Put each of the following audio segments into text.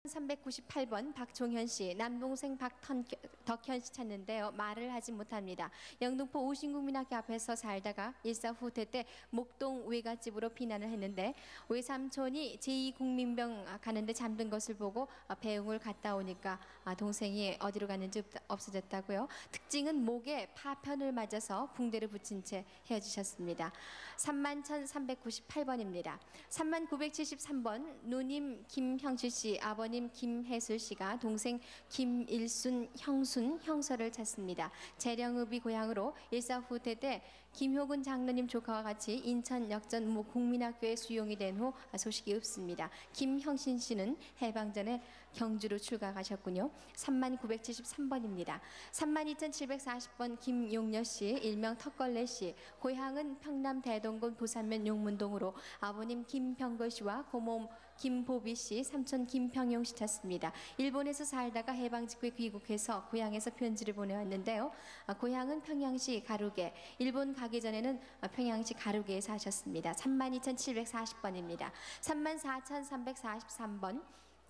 398번 박종현 씨, 남동생 박덕현 씨 찾는데요. 말을 하지 못합니다. 영등포 오신국민학교 앞에서 살다가 일사 후퇴 때 목동 외갓집으로避난을 했는데 외삼촌이 제2국민병 가는데 잠든 것을 보고 배웅을 갔다 오니까 동생이 어디로 갔는지 없어졌다고요. 특징은 목에 파편을 맞아서 붕대를 붙인 채 헤어지셨습니다. 31,398번입니다. 3973번 누님 김형실 씨, 아버님 김혜술 씨가 동생 김일순, 형순, 형서를 찾습니다. 재령읍이 고향으로 일사 후퇴 때 김효근 장로님 조카와 같이 인천 역전 국민학교에 수용이 된 후 소식이 없습니다. 김형신 씨는 해방 전에 경주로 출가하셨군요. 3973번입니다. 32,740번 김용녀 씨, 일명 턱걸레 씨, 고향은 평남 대동군 부산면 용문동으로 아버님 김병걸 씨와 고모님 김보비 씨, 삼촌 김평용 씨 찾습니다. 일본에서 살다가 해방 직후에 귀국해서 고향에서 편지를 보내왔는데요. 고향은 평양시 가루게, 일본 가기 전에는 평양시 가루게에 사셨습니다. 32,740번입니다. 34,343번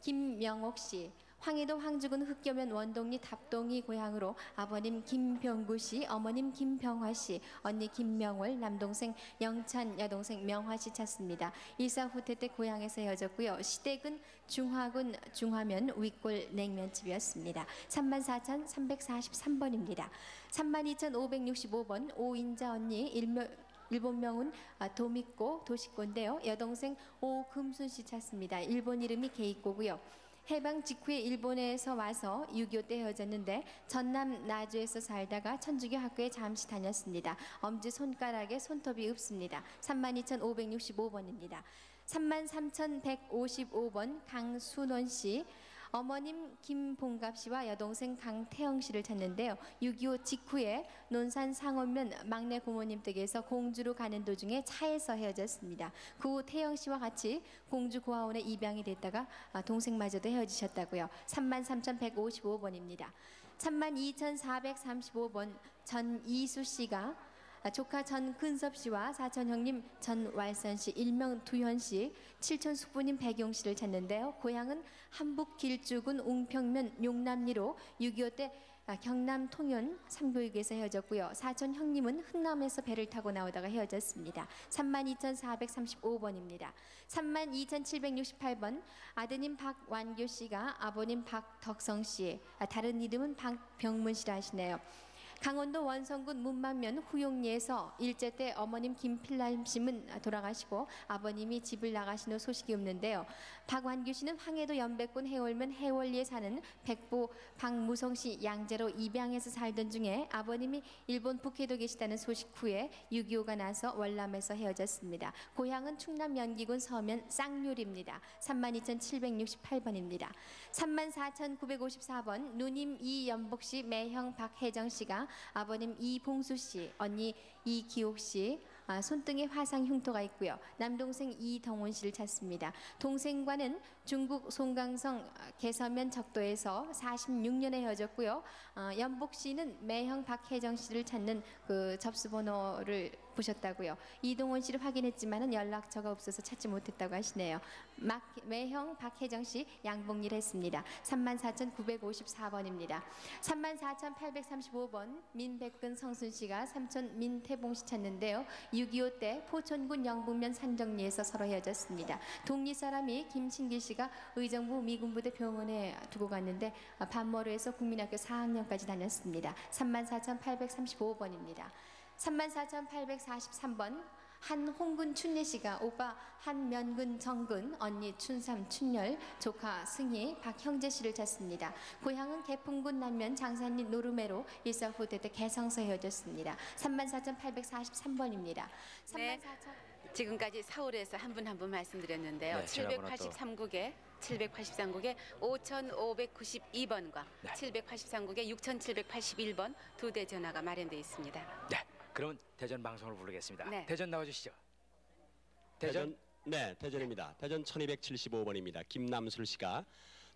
김명옥 씨, 황해도 황주군 흑교면 원동리 답동이 고향으로 아버님 김병구 씨, 어머님 김병화 씨, 언니 김명월, 남동생 영찬, 여동생 명화 씨 찾습니다. 일사 후퇴 때 고향에서 헤어졌고요. 시댁은 중화군 중화면 윗골 냉면집이었습니다. 34,343번입니다. 32,565번 오인자 언니, 일본명은 도미꼬 도시꼬인데요. 여동생 오금순 씨 찾습니다. 일본 이름이 게이꼬고요. 해방 직후에 일본에서 와서 6.25 때 헤어졌는데 전남 나주에서 살다가 천주교 학교에 잠시 다녔습니다. 엄지 손가락에 손톱이 없습니다. 32,565번입니다. 33,155번 강순원 씨, 어머님 김봉갑 씨와 여동생 강태영 씨를 찾는데요. 6.25 직후에 논산 상원면 막내 고모님 댁에서 공주로 가는 도중에 차에서 헤어졌습니다. 그 후 태영 씨와 같이 공주 고아원에 입양이 됐다가 동생마저도 헤어지셨다고요. 33,155번입니다. 32,435번 전이수 씨가 조카 전근섭 씨와 사촌 형님 전왈선 씨, 일명 두현 씨, 칠촌 숙부님 백용 씨를 찾는데요. 고향은 함북 길주군 웅평면 용남리로 6.25 때 경남 통연 삼교육에서 헤어졌고요. 사촌 형님은 흥남에서 배를 타고 나오다가 헤어졌습니다. 32,435번입니다. 32,768번 아드님 박완교 씨가 아버님 박덕성 씨, 다른 이름은 박병문 씨라 하시네요. 강원도 원성군 문만면 후용리에서 일제 때 어머님 김필남 씨는 돌아가시고 아버님이 집을 나가신 후 소식이 없는데요. 박완규 씨는 황해도 연백군 해월면 해월리에 사는 백부 박무성 씨 양재로 입양해서 살던 중에 아버님이 일본 북해도 계시다는 소식 후에 6.25가 나서 월남에서 헤어졌습니다. 고향은 충남 연기군 서면 쌍률입니다. 32,768번입니다. 34,954번 누님 이연복 씨, 매형 박혜정 씨가 아버님 이봉수 씨, 언니 이기옥 씨, 손등에 화상 흉터가 있고요. 남동생 이동원 씨를 찾습니다. 동생과는 중국 송강성 개서면 적도에서 46년에 헤어졌고요. 연복 씨는 매형 박혜정 씨를 찾는 그 접수번호를 보셨다고요. 이동원 씨를 확인했지만은 연락처가 없어서 찾지 못했다고 하시네요. 매형 박혜정 씨 양복일 했습니다. 34,954번입니다. 34,835번 민백근 성순 씨가 삼촌 민태봉 씨 찾는데요. 6.25 때 포천군 영북면 산정리에서 서로 헤어졌습니다. 동리 사람이 김신길 씨가 의정부 미군부대 병원에 두고 갔는데 반머루에서 국민학교 4학년까지 다녔습니다. 34,835번입니다. 34,843번 한홍근 춘례 씨가 오빠 한면근 정근, 언니 춘삼 춘열, 조카 승희 박형재 씨를 찾습니다. 고향은 개풍군 남면 장산리 노르메로 일사 후퇴 때 개성서 헤어졌습니다. 34,843번입니다. 네, 지금까지 서울에서 한 분 한 분 말씀드렸는데요. 네, 783국에 5,592번과 네. 783국에 6,781번 두 대 전화가 마련되어 있습니다. 네. 그러면 대전 방송을 부르겠습니다. 네. 대전 나와주시죠. 네, 대전입니다. 대전 1275번입니다. 김남술 씨가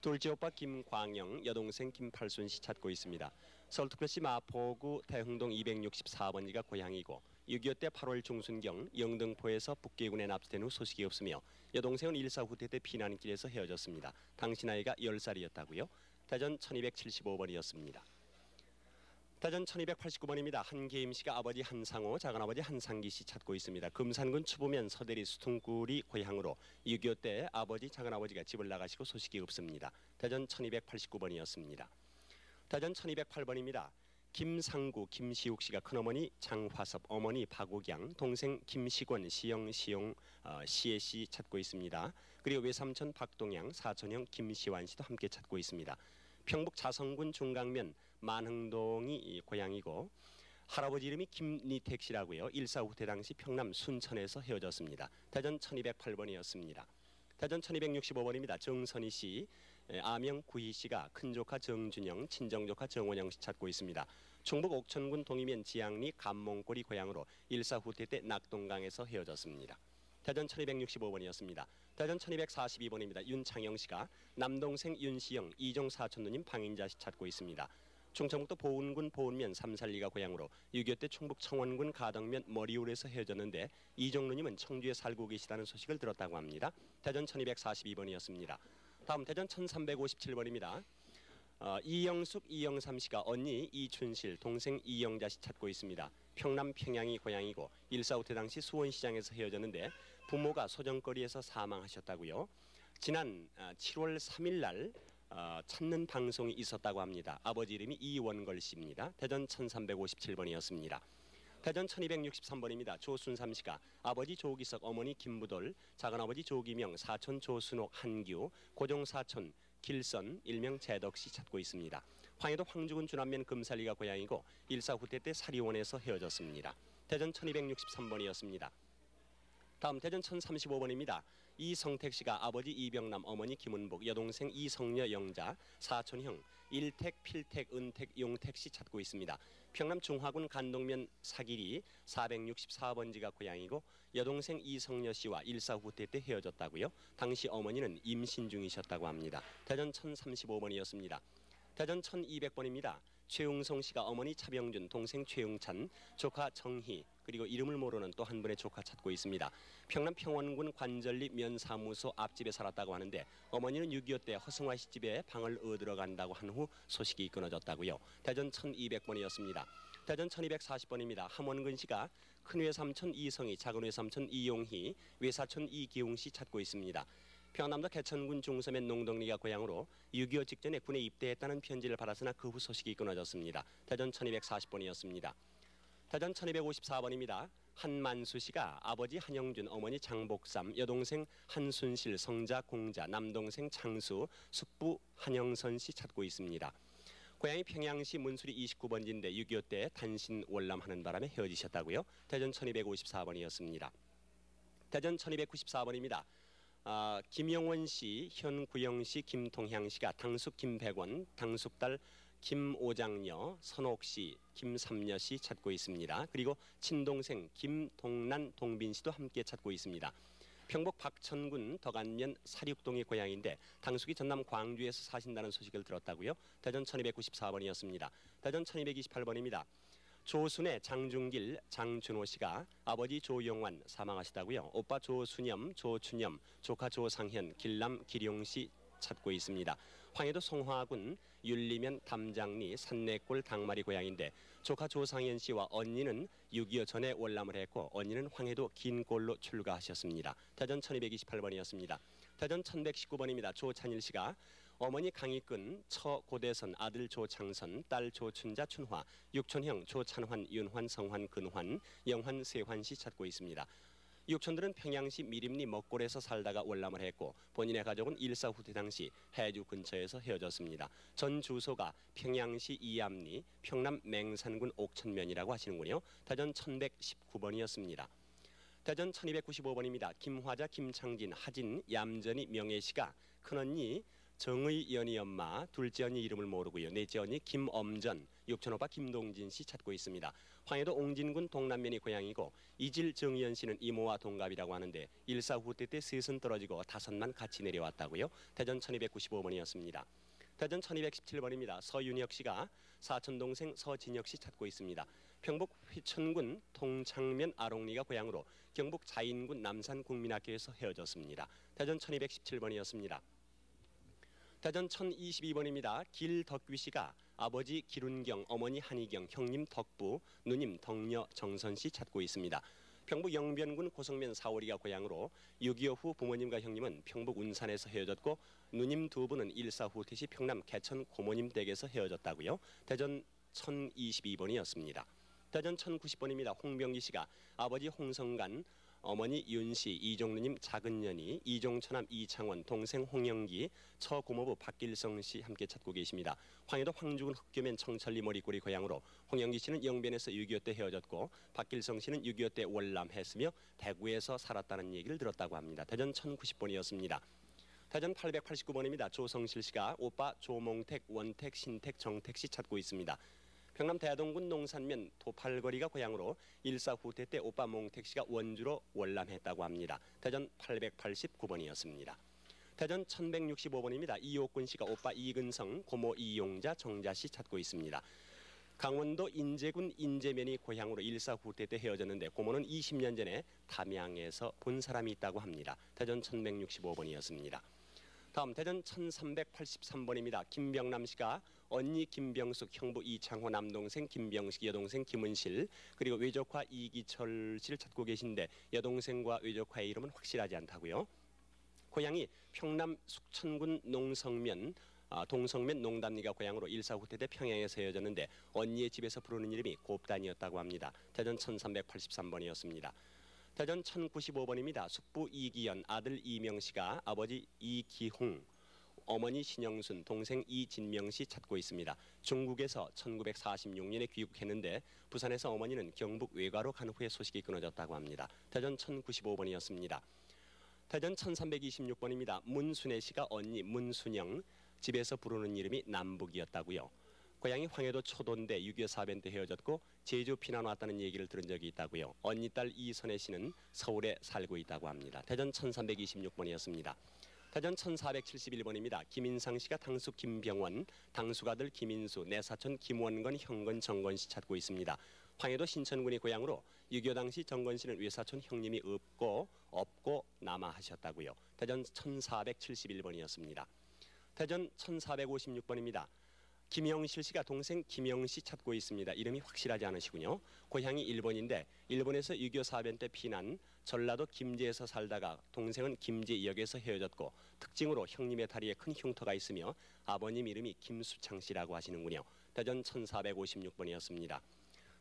둘째 오빠 김광영, 여동생 김팔순 씨 찾고 있습니다. 서울특별시 마포구 대흥동 264번지가 고향이고 6.25 때 8월 중순경 영등포에서 북계군에 납치된 후 소식이 없으며 여동생은 일사 후퇴 때 피난길에서 헤어졌습니다. 당시 나이가 10살이었다고요. 대전 1275번이었습니다. 대전 1289번입니다. 한계임 씨가 아버지 한상호, 작은아버지 한상기 씨 찾고 있습니다. 금산군 추부면 서대리 수퉁구리 고향으로 6.25 때 아버지, 작은아버지가 집을 나가시고 소식이 없습니다. 대전 1289번이었습니다. 대전 1208번입니다. 김상구, 김시욱 씨가 큰어머니 장화섭, 어머니 박우경, 동생 김시권, 시영, 시혜 씨 찾고 있습니다. 그리고 외삼촌 박동양, 사촌형 김시환 씨도 함께 찾고 있습니다. 평북 자성군 중강면 만흥동이 고향이고 할아버지 이름이 김니택 씨라고요. 일사 후퇴 당시 평남 순천에서 헤어졌습니다. 대전 1208번이었습니다. 대전 1265번입니다. 정선희 씨, 아명 구희 씨가 큰조카 정준영, 친정조카 정원영 씨 찾고 있습니다. 충북 옥천군 동이면 지양리 감몽골이 고향으로 일사 후퇴 때 낙동강에서 헤어졌습니다. 대전 1265번이었습니다. 대전 1242번입니다. 윤창영 씨가 남동생 윤시영, 이종 사촌누님 방인자 씨 찾고 있습니다. 충청북도 보은군 보은면 삼살리가 고향으로 6.25 때 충북 청원군 가덕면 머리울에서 헤어졌는데 이종누님은 청주에 살고 계시다는 소식을 들었다고 합니다. 대전 1242번이었습니다. 다음 대전 1357번입니다. 이영숙, 이영삼 씨가 언니 이춘실, 동생 이영자 씨 찾고 있습니다. 평남 평양이 고향이고 일사 후퇴 당시 수원시장에서 헤어졌는데 부모가 소정거리에서 사망하셨다고요. 지난 7월 3일 날 찾는 방송이 있었다고 합니다. 아버지 이름이 이원걸 씨입니다. 대전 1357번이었습니다. 대전 1263번입니다. 조순삼 씨가 아버지 조기석, 어머니 김부돌, 작은아버지 조기명, 사촌 조순옥, 한규, 고종사촌 길선, 일명 재덕 씨 찾고 있습니다. 황해도 황주군 주남면 금살리가 고향이고 일사 후퇴 때 사리원에서 헤어졌습니다. 대전 1263번이었습니다. 다음 대전 1035번입니다. 이성택 씨가 아버지 이병남, 어머니 김은복, 여동생 이성녀 영자, 사촌형 일택, 필택, 은택, 용택 씨 찾고 있습니다. 평남 중화군 간동면 사길이 464번지가 고향이고 여동생 이성녀 씨와 일사 후퇴 때 헤어졌다고요. 당시 어머니는 임신 중이셨다고 합니다. 대전 1035번이었습니다. 대전 1200번입니다. 최웅성 씨가 어머니 차병준, 동생 최웅찬, 조카 정희, 그리고 이름을 모르는 또 한 분의 조카 찾고 있습니다. 평남 평원군 관절리 면사무소 앞집에 살았다고 하는데 어머니는 6.25 때 허승화 씨 집에 방을 얻으러 간다고 한 후 소식이 끊어졌다고요. 대전 1200번이었습니다. 대전 1240번입니다. 함원근 씨가 큰 외삼촌 이성희, 작은 외삼촌 이용희, 외사촌 이기웅 씨 찾고 있습니다. 평남도 개천군 중서면 농덕리가 고향으로 6.25 직전에 군에 입대했다는 편지를 받았으나 그 후 소식이 끊어졌습니다. 대전 1240번이었습니다. 대전 1254번입니다. 한만수 씨가 아버지 한영준, 어머니 장복삼, 여동생 한순실, 성자 공자, 남동생 창수, 숙부 한영선 씨 찾고 있습니다. 고향이 평양시 문수리 29번지인데 6.25 때 단신 월남하는 바람에 헤어지셨다고요. 대전 1254번이었습니다. 대전 1294번입니다. 김영원 씨, 현구영 씨, 김통향 씨가 당숙 김백원, 당숙딸 김오장녀, 선옥 씨, 김삼녀 씨 찾고 있습니다. 그리고 친동생 김동란, 동빈 씨도 함께 찾고 있습니다. 평북 박천군 덕안면 사륙동이 고향인데 당숙이 전남 광주에서 사신다는 소식을 들었다고요. 대전 1294번이었습니다. 대전 1228번입니다. 조순의 장중길, 장준호 씨가 아버지 조영환 사망하시다고요. 오빠 조순염, 조춘염, 조카 조상현, 길남 기룡 씨 찾고 있습니다. 황해도 송화군 윤리면 담장리 산내골 당마리 고향인데 조카 조상현 씨와 언니는 6.25 전에 월남을 했고 언니는 황해도 긴골로 출가하셨습니다. 대전 1228번이었습니다. 대전 1119번입니다. 조찬일 씨가 어머니 강희근, 처 고대선, 아들 조창선, 딸 조춘자, 춘화, 육촌형 조찬환, 윤환, 성환, 근환, 영환, 세환 씨 찾고 있습니다. 육촌들은 평양시 미림리 먹골에서 살다가 월남을 했고 본인의 가족은 일사 후퇴 당시 해주 근처에서 헤어졌습니다. 전 주소가 평양시 이암리, 평남 맹산군 옥천면이라고 하시는군요. 대전 1119번이었습니다. 대전 1295번입니다. 김화자, 김창진, 하진, 얌전이, 명예씨가 큰언니 정의 연희 엄마, 둘째 언니 이름을 모르고요. 넷째 언니 김엄전, 육촌 오빠 김동진 씨 찾고 있습니다. 황해도 옹진군 동남면이 고향이고 이질 정의연 씨는 이모와 동갑이라고 하는데 일사 후퇴 때 셋은 떨어지고 다섯만 같이 내려왔다고요. 대전 1295번이었습니다. 대전 1217번입니다. 서윤혁 씨가 사촌 동생 서진혁 씨 찾고 있습니다. 평북 휘천군 동창면 아롱리가 고향으로 경북 자인군 남산국민학교에서 헤어졌습니다. 대전 1217번이었습니다. 대전 1022번입니다. 길덕귀 씨가 아버지 기룬경, 어머니 한희경, 형님 덕부, 누님 덕녀 정선 씨 찾고 있습니다. 평북 영변군 고성면 사오리가 고향으로 6.25 후 부모님과 형님은 평북 운산에서 헤어졌고 누님 두 분은 일사 후퇴시 평남 개천 고모님 댁에서 헤어졌다고요. 대전 1022번이었습니다. 대전 1090번입니다. 홍병기 씨가 아버지 홍성간, 어머니 윤씨, 이종누님 작은년이, 이종처남 이창원, 동생 홍영기, 처고모부 박길성 씨 함께 찾고 계십니다. 황해도 황주군 흑교면 청천리 머리꼬리 고향으로 홍영기 씨는 영변에서 6.25 때 헤어졌고 박길성 씨는 6.25 때 월남했으며 대구에서 살았다는 얘기를 들었다고 합니다. 대전 1090번이었습니다. 대전 889번입니다. 조성실 씨가 오빠 조몽택, 원택, 신택, 정택 씨 찾고 있습니다. 평남 대동군 농산면 도팔거리가 고향으로 일사 후퇴 때 오빠 몽택 씨가 원주로 월남했다고 합니다. 대전 889번이었습니다. 대전 1165번입니다. 이옥군 씨가 오빠 이근성, 고모 이용자, 정자 씨 찾고 있습니다. 강원도 인제군 인제면이 고향으로 일사 후퇴 때 헤어졌는데 고모는 20년 전에 담양에서 본 사람이 있다고 합니다. 대전 1165번이었습니다. 다음 대전 1383번입니다. 김병남 씨가 언니 김병숙, 형부 이창호, 남동생 김병식, 여동생 김은실, 그리고 외조카 이기철 씨를 찾고 계신데 여동생과 외조카의 이름은 확실하지 않다고요. 고향이 평남 숙천군 농성면, 동성면 농담리가 고향으로 일사 후퇴 때 평양에서 헤어졌는데 언니의 집에서 부르는 이름이 곱단이었다고 합니다. 대전 1383번이었습니다. 대전 1095번입니다. 숙부 이기연, 아들 이명씨가 아버지 이기홍, 어머니 신영순, 동생 이진명씨 찾고 있습니다. 중국에서 1946년에 귀국했는데 부산에서 어머니는 경북 외가로 간 후에 소식이 끊어졌다고 합니다. 대전 1095번이었습니다. 대전 1326번입니다. 문순애 씨가 언니 문순영, 집에서 부르는 이름이 남북이었다고요. 고향이 황해도 초도인데 6.25 사변 때 헤어졌고 제주 피난 왔다는 얘기를 들은 적이 있다고요. 언니 딸 이선혜 씨는 서울에 살고 있다고 합니다. 대전 1326번이었습니다. 대전 1471번입니다. 김인상 씨가 당숙 김병원, 당숙 아들 김인수, 내사촌 김원건, 형건, 정건 씨 찾고 있습니다. 황해도 신천군이 고향으로 6.25 당시 정건 씨는 외사촌 형님이 없고 남아 하셨다고요. 대전 1471번이었습니다. 대전 1456번입니다. 김영실 씨가 동생 김영씨 찾고 있습니다. 이름이 확실하지 않으시군요. 고향이 일본인데 일본에서 6.25 사변 때 피난, 전라도 김제에서 살다가 동생은 김제역에서 헤어졌고 특징으로 형님의 다리에 큰 흉터가 있으며 아버님 이름이 김수창 씨라고 하시는군요. 대전 1456번이었습니다.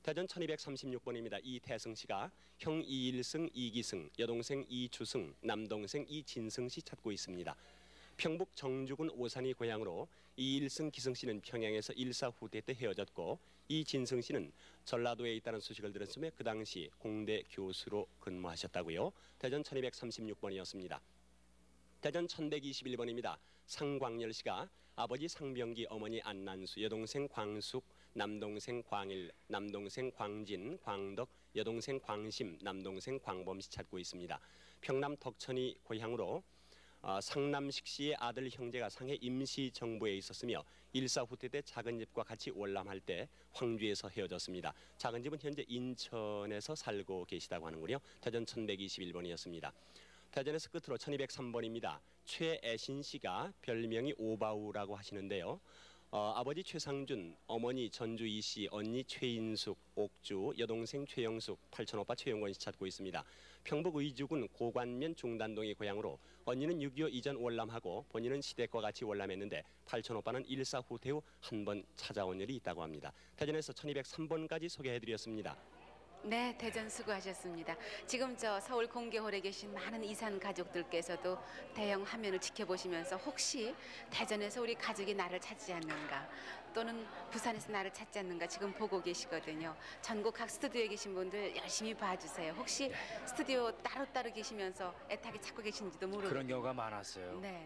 대전 1236번입니다. 이태승 씨가 형 이일승, 이기승, 여동생 이주승, 남동생 이진승 씨 찾고 있습니다. 평북 정주군 오산이 고향으로 이일승 기승 씨는 평양에서 일사 후퇴 때 헤어졌고 이진승 씨는 전라도에 있다는 소식을 들었음에 그 당시 공대 교수로 근무하셨다고요. 대전 1236번이었습니다. 대전 1121번입니다. 상광열 씨가 아버지 상병기, 어머니 안난수, 여동생 광숙, 남동생 광일, 남동생 광진, 광덕, 여동생 광심, 남동생 광범 씨 찾고 있습니다. 평남 덕천이 고향으로 상남식 씨의 아들 형제가 상해 임시정부에 있었으며 일사 후퇴 때 작은 집과 같이 월남할 때 황주에서 헤어졌습니다. 작은 집은 현재 인천에서 살고 계시다고 하는군요. 대전 1121번이었습니다. 대전에서 끝으로 1203번입니다. 최애신 씨가 별명이 오바우라고 하시는데요. 아버지 최상준, 어머니 전주이 씨, 언니 최인숙, 옥주, 여동생 최영숙, 팔촌오빠 최영권 씨 찾고 있습니다. 평북 의주군 고관면 중단동이 고향으로 언니는 6.25 이전 월남하고 본인은 시댁과 같이 월남했는데 팔촌오빠는 일사 후퇴 후 한 번 찾아온 일이 있다고 합니다. 대전에서 1203번까지 소개해드렸습니다. 네, 대전 수고하셨습니다. 지금 저 서울 공개홀에 계신 많은 이산 가족들께서도 대형 화면을 지켜보시면서 혹시 대전에서 우리 가족이 나를 찾지 않는가 또는 부산에서 나를 찾지 않는가 지금 보고 계시거든요. 전국 각 스튜디오에 계신 분들 열심히 봐주세요. 혹시 스튜디오 따로따로 계시면서 애타게 찾고 계신지도 모르겠어요. 그런 경우가 많았어요. 네.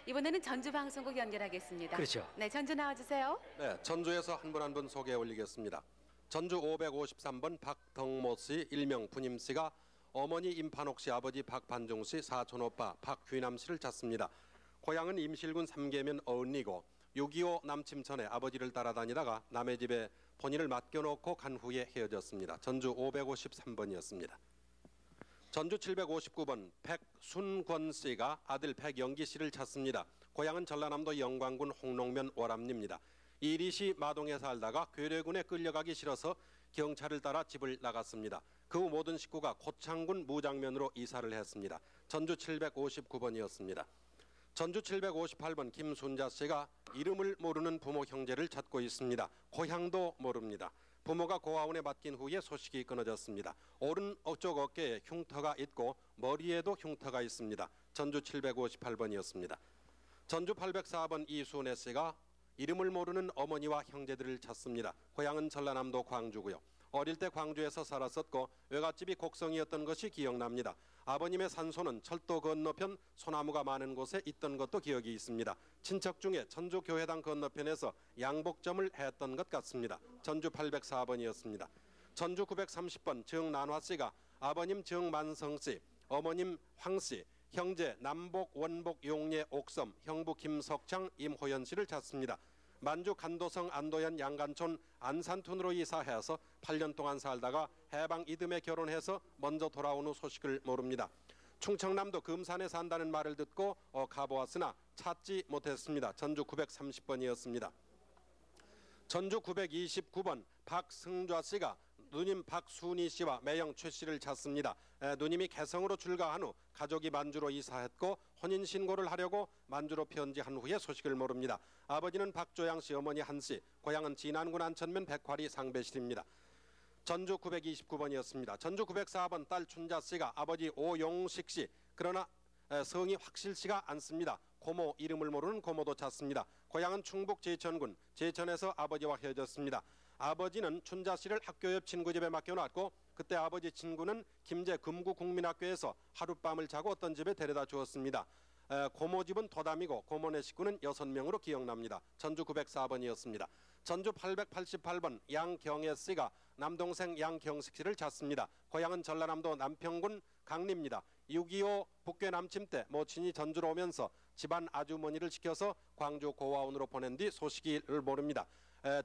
이번에는 전주 방송국 연결하겠습니다. 그렇죠. 네, 전주 나와주세요. 네, 전주에서 한 분 한 분 소개해 올리겠습니다. 전주 553번 박덕모 씨, 일명 부님 씨가 어머니 임판옥 씨, 아버지 박반종 씨, 사촌 오빠 박귀남 씨를 찾습니다. 고향은 임실군 삼계면 어은리고 6.25 남침 전에 아버지를 따라다니다가 남의 집에 본인을 맡겨놓고 간 후에 헤어졌습니다. 전주 553번이었습니다. 전주 759번 백순권 씨가 아들 백영기 씨를 찾습니다. 고향은 전라남도 영광군 홍농면 월암리입니다. 이리 씨 마동에 살다가 괴뢰군에 끌려가기 싫어서 경찰을 따라 집을 나갔습니다. 그 후 모든 식구가 고창군 무장면으로 이사를 했습니다. 전주 759번이었습니다. 전주 758번 김순자 씨가 이름을 모르는 부모 형제를 찾고 있습니다. 고향도 모릅니다. 부모가 고아원에 맡긴 후에 소식이 끊어졌습니다. 오른쪽 어깨에 흉터가 있고 머리에도 흉터가 있습니다. 전주 758번이었습니다. 전주 804번 이순애 씨가 이름을 모르는 어머니와 형제들을 찾습니다. 고향은 전라남도 광주고요. 어릴 때 광주에서 살았었고 외갓집이 곡성이었던 것이 기억납니다. 아버님의 산소는 철도 건너편 소나무가 많은 곳에 있던 것도 기억이 있습니다. 친척 중에 전주 교회당 건너편에서 양복점을 했던 것 같습니다. 전주 804번이었습니다. 전주 930번 정난화 씨가 아버님 정만성 씨, 어머님 황 씨, 형제 남복, 원복, 용례, 옥섬, 형부 김석창, 임호연 씨를 찾습니다. 만주 간도성 안도현 양간촌 안산촌으로 이사해서 8년 동안 살다가 해방 이듬해 결혼해서 먼저 돌아온 후 소식을 모릅니다. 충청남도 금산에 산다는 말을 듣고 가보았으나 찾지 못했습니다. 전주 930번이었습니다. 전주 929번 박승좌 씨가 누님 박순희 씨와 매형 최 씨를 찾습니다. 누님이 개성으로 출가한 후 가족이 만주로 이사했고 혼인신고를 하려고 만주로 편지한 후에 소식을 모릅니다. 아버지는 박조양 씨, 어머니 한 씨, 고향은 진안군 안천면 백화리 상배실입니다. 전주 929번이었습니다. 전주 904번 딸 춘자 씨가 아버지 오용식 씨, 그러나 성이 확실치가 않습니다. 고모, 이름을 모르는 고모도 찾습니다. 고향은 충북 제천군, 제천에서 아버지와 헤어졌습니다. 아버지는 춘자 씨를 학교 옆 친구 집에 맡겨놨고 그때 아버지 친구는 김제 금구국민학교에서 하룻밤을 자고 어떤 집에 데려다 주었습니다. 고모 집은 도담이고 고모네 식구는 6명으로 기억납니다. 전주 904번이었습니다. 전주 888번 양경애 씨가 남동생 양경식 씨를 찾습니다. 고향은 전라남도 남평군 강리입니다. 6.25 북괴 남침 때 모친이 전주로 오면서 집안 아주머니를 시켜서 광주 고아원으로 보낸 뒤 소식을 모릅니다.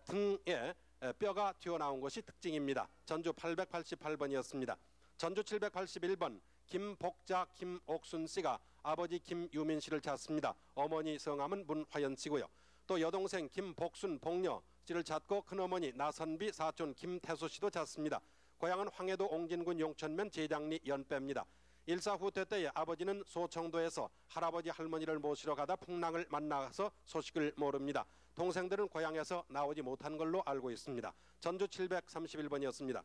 등에 뼈가 튀어나온 것이 특징입니다. 전주 888번이었습니다. 전주 781번 김복자 김옥순 씨가 아버지 김유민 씨를 찾습니다. 어머니 성함은 문화연 씨고요. 또 여동생 김복순 복녀 씨를 찾고 큰어머니 나선비 사촌 김태수 씨도 찾습니다. 고향은 황해도 옹진군 용천면 제장리 연배입니다. 일사후퇴 때에 아버지는 소청도에서 할아버지 할머니를 모시러 가다 풍랑을 만나서 소식을 모릅니다. 동생들은 고향에서 나오지 못한 걸로 알고 있습니다. 전주 731번이었습니다.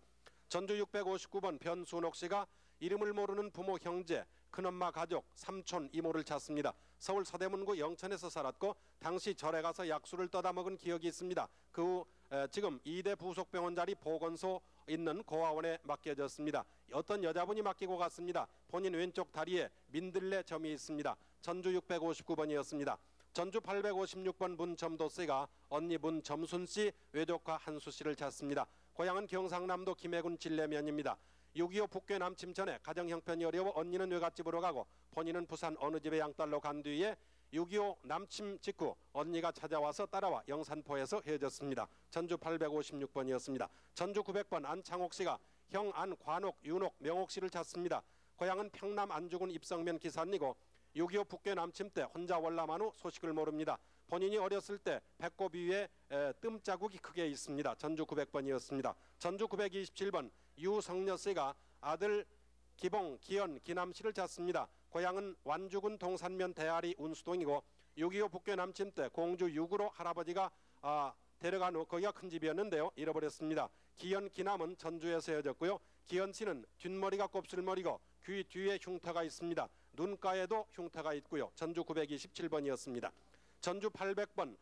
전주 659번 변순옥 씨가 이름을 모르는 부모 형제, 큰엄마 가족, 삼촌, 이모를 찾습니다. 서울 서대문구 영천에서 살았고 당시 절에 가서 약수를 떠다 먹은 기억이 있습니다. 그 후 지금 2대 부속병원 자리 보건소 있는 고아원에 맡겨졌습니다. 어떤 여자분이 맡기고 갔습니다. 본인 왼쪽 다리에 민들레 점이 있습니다. 전주 659번이었습니다. 전주 856번 문점도 씨가 언니 문점순 씨, 외조카 한수 씨를 찾습니다. 고향은 경상남도 김해군 진례면입니다. 6.25 북괴 남침 전에 가정 형편이 어려워 언니는 외갓집으로 가고 본인은 부산 어느 집에 양딸로 간 뒤에 6.25 남침 직후 언니가 찾아와서 따라와 영산포에서 헤어졌습니다. 전주 856번이었습니다. 전주 900번 안창옥 씨가 형 안관옥, 윤옥, 명옥 씨를 찾습니다. 고향은 평남 안주군 입성면 기산이고 6.25 북괴 남침 때 혼자 월남한 후 소식을 모릅니다. 본인이 어렸을 때 배꼽 위에 뜸 자국이 크게 있습니다. 전주 900번이었습니다. 전주 927번 유성녀 씨가 아들 기봉, 기현, 기남 씨를 찾습니다. 고향은 완주군 동산면 대아리 운수동이고 6.25 북괴 남침 때 공주 6으로 할아버지가 데려간 후 거기가 큰 집이었는데요. 잃어버렸습니다. 기현, 기남은 전주에서 헤어졌고요. 기현 씨는 뒷머리가 곱슬머리고 귀 뒤에 흉터가 있습니다. 눈가에도 흉터가 있고요. 전주 927번이었습니다. 전주 800번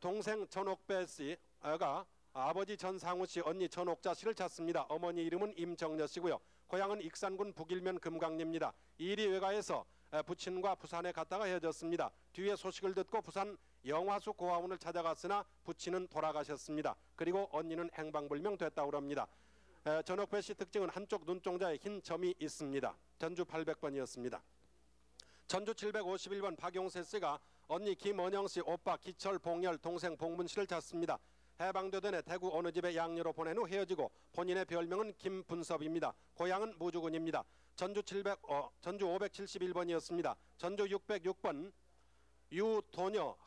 동생 전옥배 씨가 아버지 전상우 씨, 언니 전옥자 씨를 찾습니다. 어머니 이름은 임정녀 씨고요. 고향은 익산군 북일면 금강리입니다. 이리 외가에서 부친과 부산에 갔다가 헤어졌습니다. 뒤에 소식을 듣고 부산 영화수 고아원을 찾아갔으나 부친은 돌아가셨습니다. 그리고 언니는 행방불명 됐다고 합니다. 전옥배 씨 특징은 한쪽 눈동자에 흰 점이 있습니다. 전주 800번이었습니다. 전주 751번 박용세 씨가 언니 김은영 씨, 오빠 기철, 봉열, 동생 봉문 씨를 찾습니다. 해방되던 해 대구 어느 집에 양녀로 보낸 후 헤어지고 본인의 별명은 김분섭입니다. 고향은 무주군입니다. 전주 571번이었습니다. 전주 606번 유도녀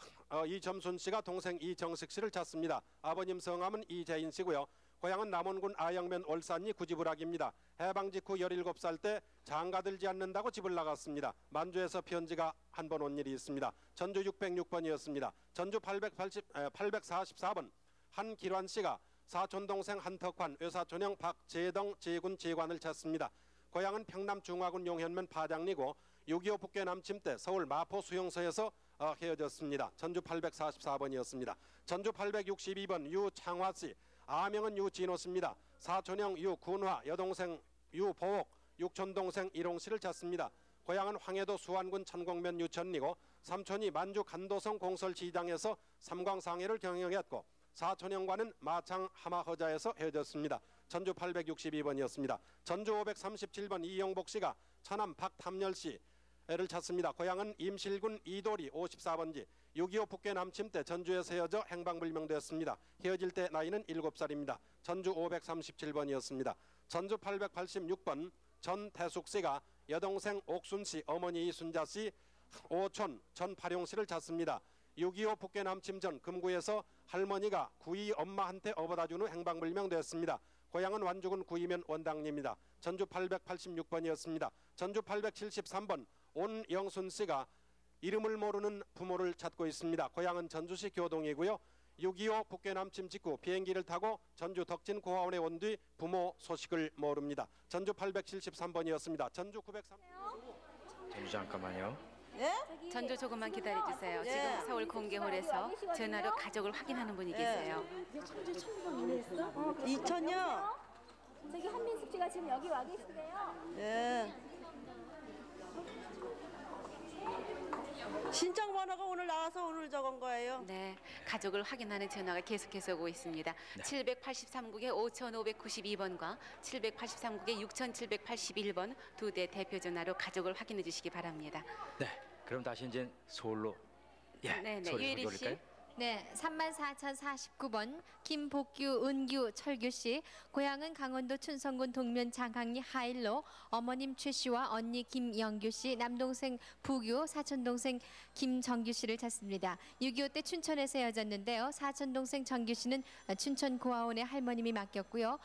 이점순 씨가 동생 이정식 씨를 찾습니다. 아버님 성함은 이재인 씨고요. 고향은 남원군 아영면 올산리 구지부락입니다. 해방 직후 17살 때 장가들지 않는다고 집을 나갔습니다. 만주에서 편지가 한 번 온 일이 있습니다. 전주 606번이었습니다. 전주 844번 한기란 씨가 사촌동생 한덕환, 외사촌형 박재동 제군 제관을 찾습니다. 고향은 평남 중화군 용현면 파장리고 6.25 북괴 남침 때 서울 마포 수용소에서 헤어졌습니다. 전주 844번이었습니다. 전주 862번 유창화 씨, 아명은 유진호 씨입니다. 사촌형 유군화, 여동생 유보옥, 육촌동생 일홍 씨를 찾습니다. 고향은 황해도 수안군 천곡면 유천리고 삼촌이 만주 간도성 공설시장에서 삼광상회를 경영했고 사촌형과는 마창 하마허자에서 헤어졌습니다. 전주 862번이었습니다. 전주 537번 이영복 씨가 처남 박탐열 씨를 찾습니다. 고향은 임실군 이도리 54번지 6.25 북괴 남침 때 전주에서 헤어져 행방불명되었습니다. 헤어질 때 나이는 7살입니다. 전주 537번이었습니다. 전주 886번 전태숙 씨가 여동생 옥순 씨, 어머니 이순자 씨, 오촌 전파룡 씨를 찾습니다. 6.25 북괴 남침 전 금구에서 할머니가 구이 엄마한테 업어다준 후 행방불명되었습니다. 고향은 완주군 구이면 원당리입니다. 전주 886번이었습니다. 전주 873번 온영순 씨가 이름을 모르는 부모를 찾고 있습니다. 고향은 전주시 교동이고요. 6.25 북괴 남침 직후 비행기를 타고 전주 덕진 고아원에 온 뒤 부모 소식을 모릅니다. 전주 873번이었습니다. 전주 903. 전주 잠깐만요. 예? 전주 조금만 기다려주세요. 지금 서울 공개홀에서 전화로 가족을 확인하는 분이 계세요. 전주 처음 이랬어? 2000요? 저기 한민숙 씨가 지금 여기 와 계신데요. 예. 신청 번호가 오늘 나와서 오늘 적은 거예요. 네, 가족을 확인하는 전화가 계속해서 오고 있습니다. 783국의 5592번과 783국의 6781번 두 대 대표 전화로 가족을 확인해 주시기 바랍니다. 네, 그럼 다시 이제 서울로 네, 소리 유혜리 씨. 올릴까요? 네, 34,049번 김복규, 은규, 철규 씨, 고향은 강원도 춘성군 동면 장항리 하일로, 어머님 최 씨와 언니 김영규 씨, 남동생 부규, 사촌동생 김정규 씨를 찾습니다. 6.25 때 춘천에서 헤어졌는데요. 사촌동생 정규 씨는 춘천 고아원의 할머님이 맡겼고요.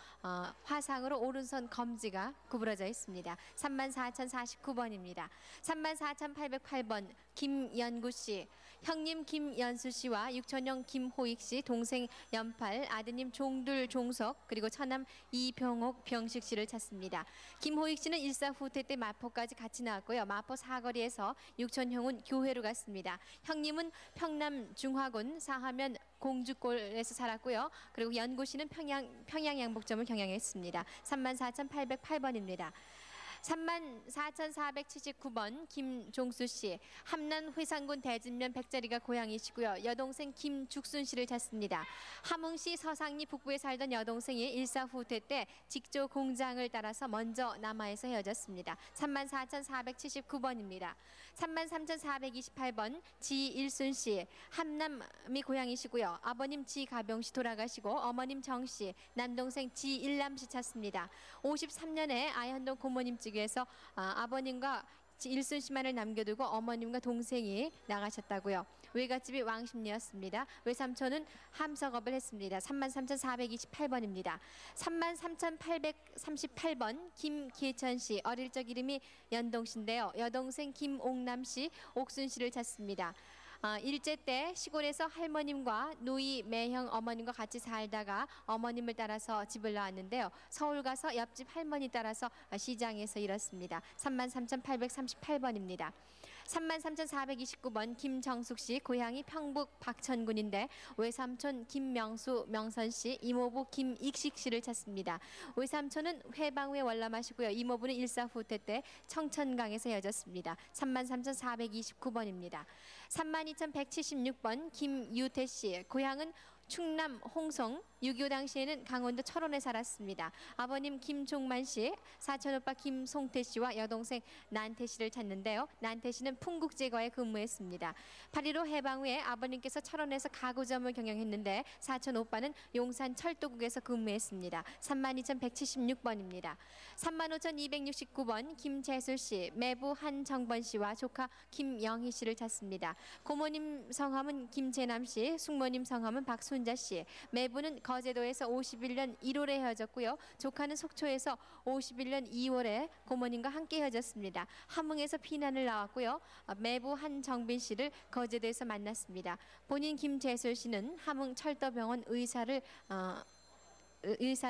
화상으로 오른손 검지가 구부러져 있습니다. 34,049번입니다. 34,808번 김연구 씨, 형님 김연수 씨와 육촌형 김호익 씨, 동생 연팔, 아드님 종둘 종석, 그리고 처남 이병옥 병식 씨를 찾습니다. 김호익 씨는 일사후퇴 때 마포까지 같이 나왔고요. 마포 사거리에서 육촌형은 교회로 갔습니다. 형님은 평남 중화군 사하면 공주골에서 살았고요. 그리고 연구 씨는 평양 양복점을 경영했습니다. 34,808번입니다. 34,479번 김종수 씨, 함남 회상군 대진면 백자리가 고향이시고요. 여동생 김죽순 씨를 찾습니다. 함흥시 서상리 북부에 살던 여동생이 일사후퇴 때 직조 공장을 따라서 먼저 남하에서 헤어졌습니다. 34,479번입니다. 33,428번 지일순 씨, 함남이 고향이시고요. 아버님 지가병 씨 돌아가시고 어머님 정 씨, 남동생 지일남 씨 찾습니다. 53년에 아현동 고모님 측에서 아버님과 일순 씨만을 남겨두고 어머님과 동생이 나가셨다고요. 외갓집이 왕십리였습니다. 외삼촌은 함석업을 했습니다. 33,428번입니다. 33,838번 김기천 씨, 어릴 적 이름이 연동 씨인데요. 여동생 김옥남 씨, 옥순 씨를 찾습니다. 일제 때 시골에서 할머님과 누이 매형 어머님과 같이 살다가 어머님을 따라서 집을 나왔는데요. 서울 가서 옆집 할머니 따라서 시장에서 일했습니다. 33,838번입니다. 33,429번 김정숙 씨, 고향이 평북 박천군인데 외삼촌 김명수 명선 씨, 이모부 김익식 씨를 찾습니다. 외삼촌은 회방회 월남하시고요. 이모부는 일사후퇴 때 청천강에서 헤어졌습니다. 33,429번입니다. 32,176번 김유태 씨, 고향은 충남 홍성, 6.25 당시에는 강원도 철원에 살았습니다. 아버님 김종만 씨, 사촌 오빠 김송태 씨와 여동생 난태 씨를 찾는데요. 난태 씨는 풍국제과에 근무했습니다. 8.15 해방 후에 아버님께서 철원에서 가구점을 경영했는데 사촌 오빠는 용산 철도국에서 근무했습니다. 32,176번입니다. 35,269번 김재술 씨, 매부 한정번 씨와 조카 김영희 씨를 찾습니다. 고모님 성함은 김재남 씨, 숙모님 성함은 박순자 씨. 매부는 거제도에서 51년 1월에 헤어졌고요. 조카는 속초에서 51년 2월에 고모님과 함께 헤어졌습니다. 함흥에서 피난을 나왔고요. 매부 한정빈 씨를 거제도에서 만났습니다. 본인 김재술 씨는 함흥 철도병원 의사로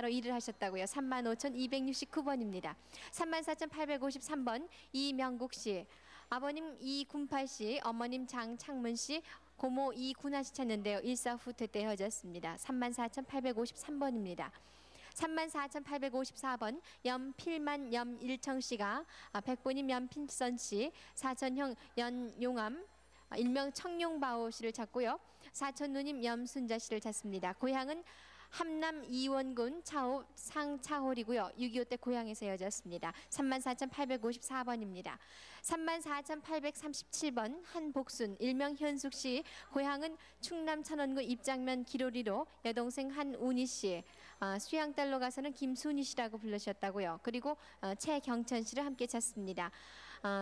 일을 하셨다고요. 35,269번입니다. 34,853번 이명국 씨, 아버님 이군팔 씨, 어머님 장창문 씨, 고모 이군하 씨 찾는데요. 일사 후퇴 때 헤어졌습니다. 34,853번입니다. 34,854번 연필만 염일청 씨가 백본임 연필선 씨, 사촌형 연용암 일명 청룡바오 씨를 찾고요. 사촌 누님 염순자 씨를 찾습니다. 고향은 함남 이원군 차호 상차홀이고요. 6.25 때 고향에서 헤어졌습니다. 34,854번입니다. 34,837번 한복순 일명 현숙 씨, 고향은 충남 천원구 입장면 기로리로 여동생 한운희 씨, 수양딸로 가서는 김순희 씨라고 불러셨다고요. 그리고 최경천 씨를 함께 찾습니다.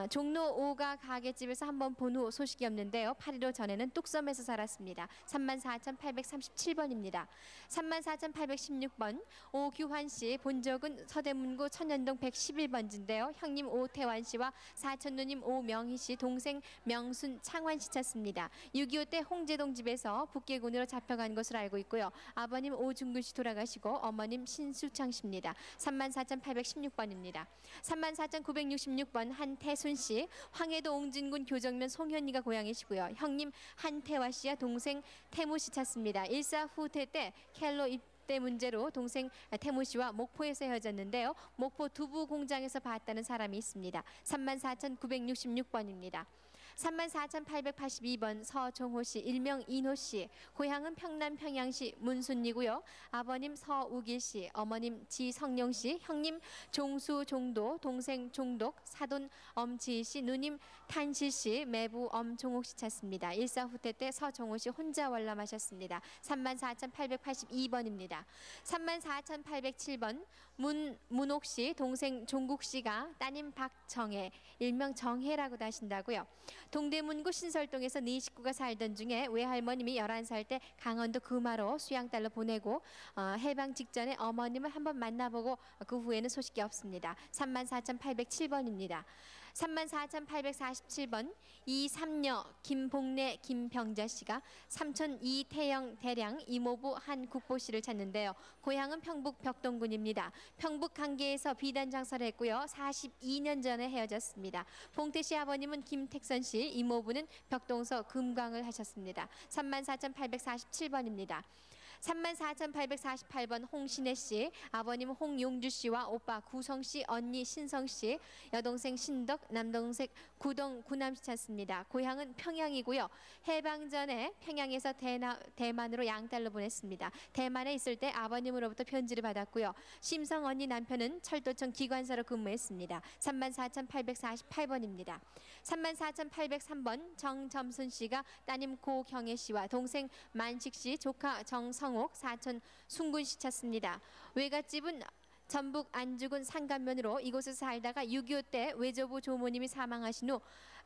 종로 5가 가게집에서 한번 본 후 소식이 없는데요. 8.15 전에는 뚝섬에서 살았습니다. 34,837번입니다. 34,816번 오규환 씨, 본적은 서대문구 천연동 111번지인데요. 형님 오태환 씨와 사촌 누님 오명희 씨, 동생 명순 창환 씨 찾습니다. 6.25 때 홍제동 집에서 북계군으로 잡혀간 것으로 알고 있고요. 아버님 오중근 씨 돌아가시고 어머님 신수창 씨입니다. 34,816번입니다. 34,966번 한태순 씨, 황해도 옹진군 교정면 송현이가 고향이시고요. 형님 한태화 씨와 동생 태무 씨 찾습니다. 일사 후퇴 때 켈로 입대 문제로 동생 태무 씨와 목포에서 헤어졌는데요. 목포 두부 공장에서 봤다는 사람이 있습니다. 34,966번입니다. 34,882번 서종호 씨, 일명 인호 씨, 고향은 평남 평양시 문순리고요. 아버님 서우길 씨, 어머님 지성용 씨, 형님 종수 종도, 동생 종독, 사돈 엄지희 씨, 누님 탄실 씨, 매부 엄종옥 씨 찾습니다. 일사 후퇴 때 서종호 씨 혼자 월남하셨습니다. 34,882번입니다. 34,807번 문옥 씨, 동생 종국 씨가 따님 박정혜, 일명 정혜라고도 하신다고요. 동대문구 신설동에서 네 식구가 살던 중에 외할머님이 11살 때 강원도 금화로 수양딸로 보내고 해방 직전에 어머님을 한번 만나보고 그 후에는 소식이 없습니다. 34,807번입니다. 34,847번 이삼녀 김봉래 김병자 씨가 삼촌 이태영 대량 이모부 한국보 씨를 찾는데요. 고향은 평북 벽동군입니다. 평북 강계에서 비단 장사를 했고요. 42년 전에 헤어졌습니다. 봉태 씨 아버님은 김택선 씨, 이모부는 벽동서 금광을 하셨습니다. 34,847번입니다. 34,848번 홍신혜 씨, 아버님 홍용주 씨와 오빠 구성 씨, 언니 신성 씨, 여동생 신덕, 남동생 구동 구남 씨 찾습니다. 고향은 평양이고요. 해방 전에 평양에서 대만으로 양딸로 보냈습니다. 대만에 있을 때 아버님으로부터 편지를 받았고요. 심성 언니 남편은 철도청 기관사로 근무했습니다. 34,848번입니다. 34,803번 정점순 씨가 따님 고경혜 씨와 동생 만식 씨, 조카 정성옥, 사촌 순군 씨 찾습니다. 외갓집은 전북 안주군 상간면으로 이곳에서 살다가 6.25 때 외조부 조모님이 사망하신 후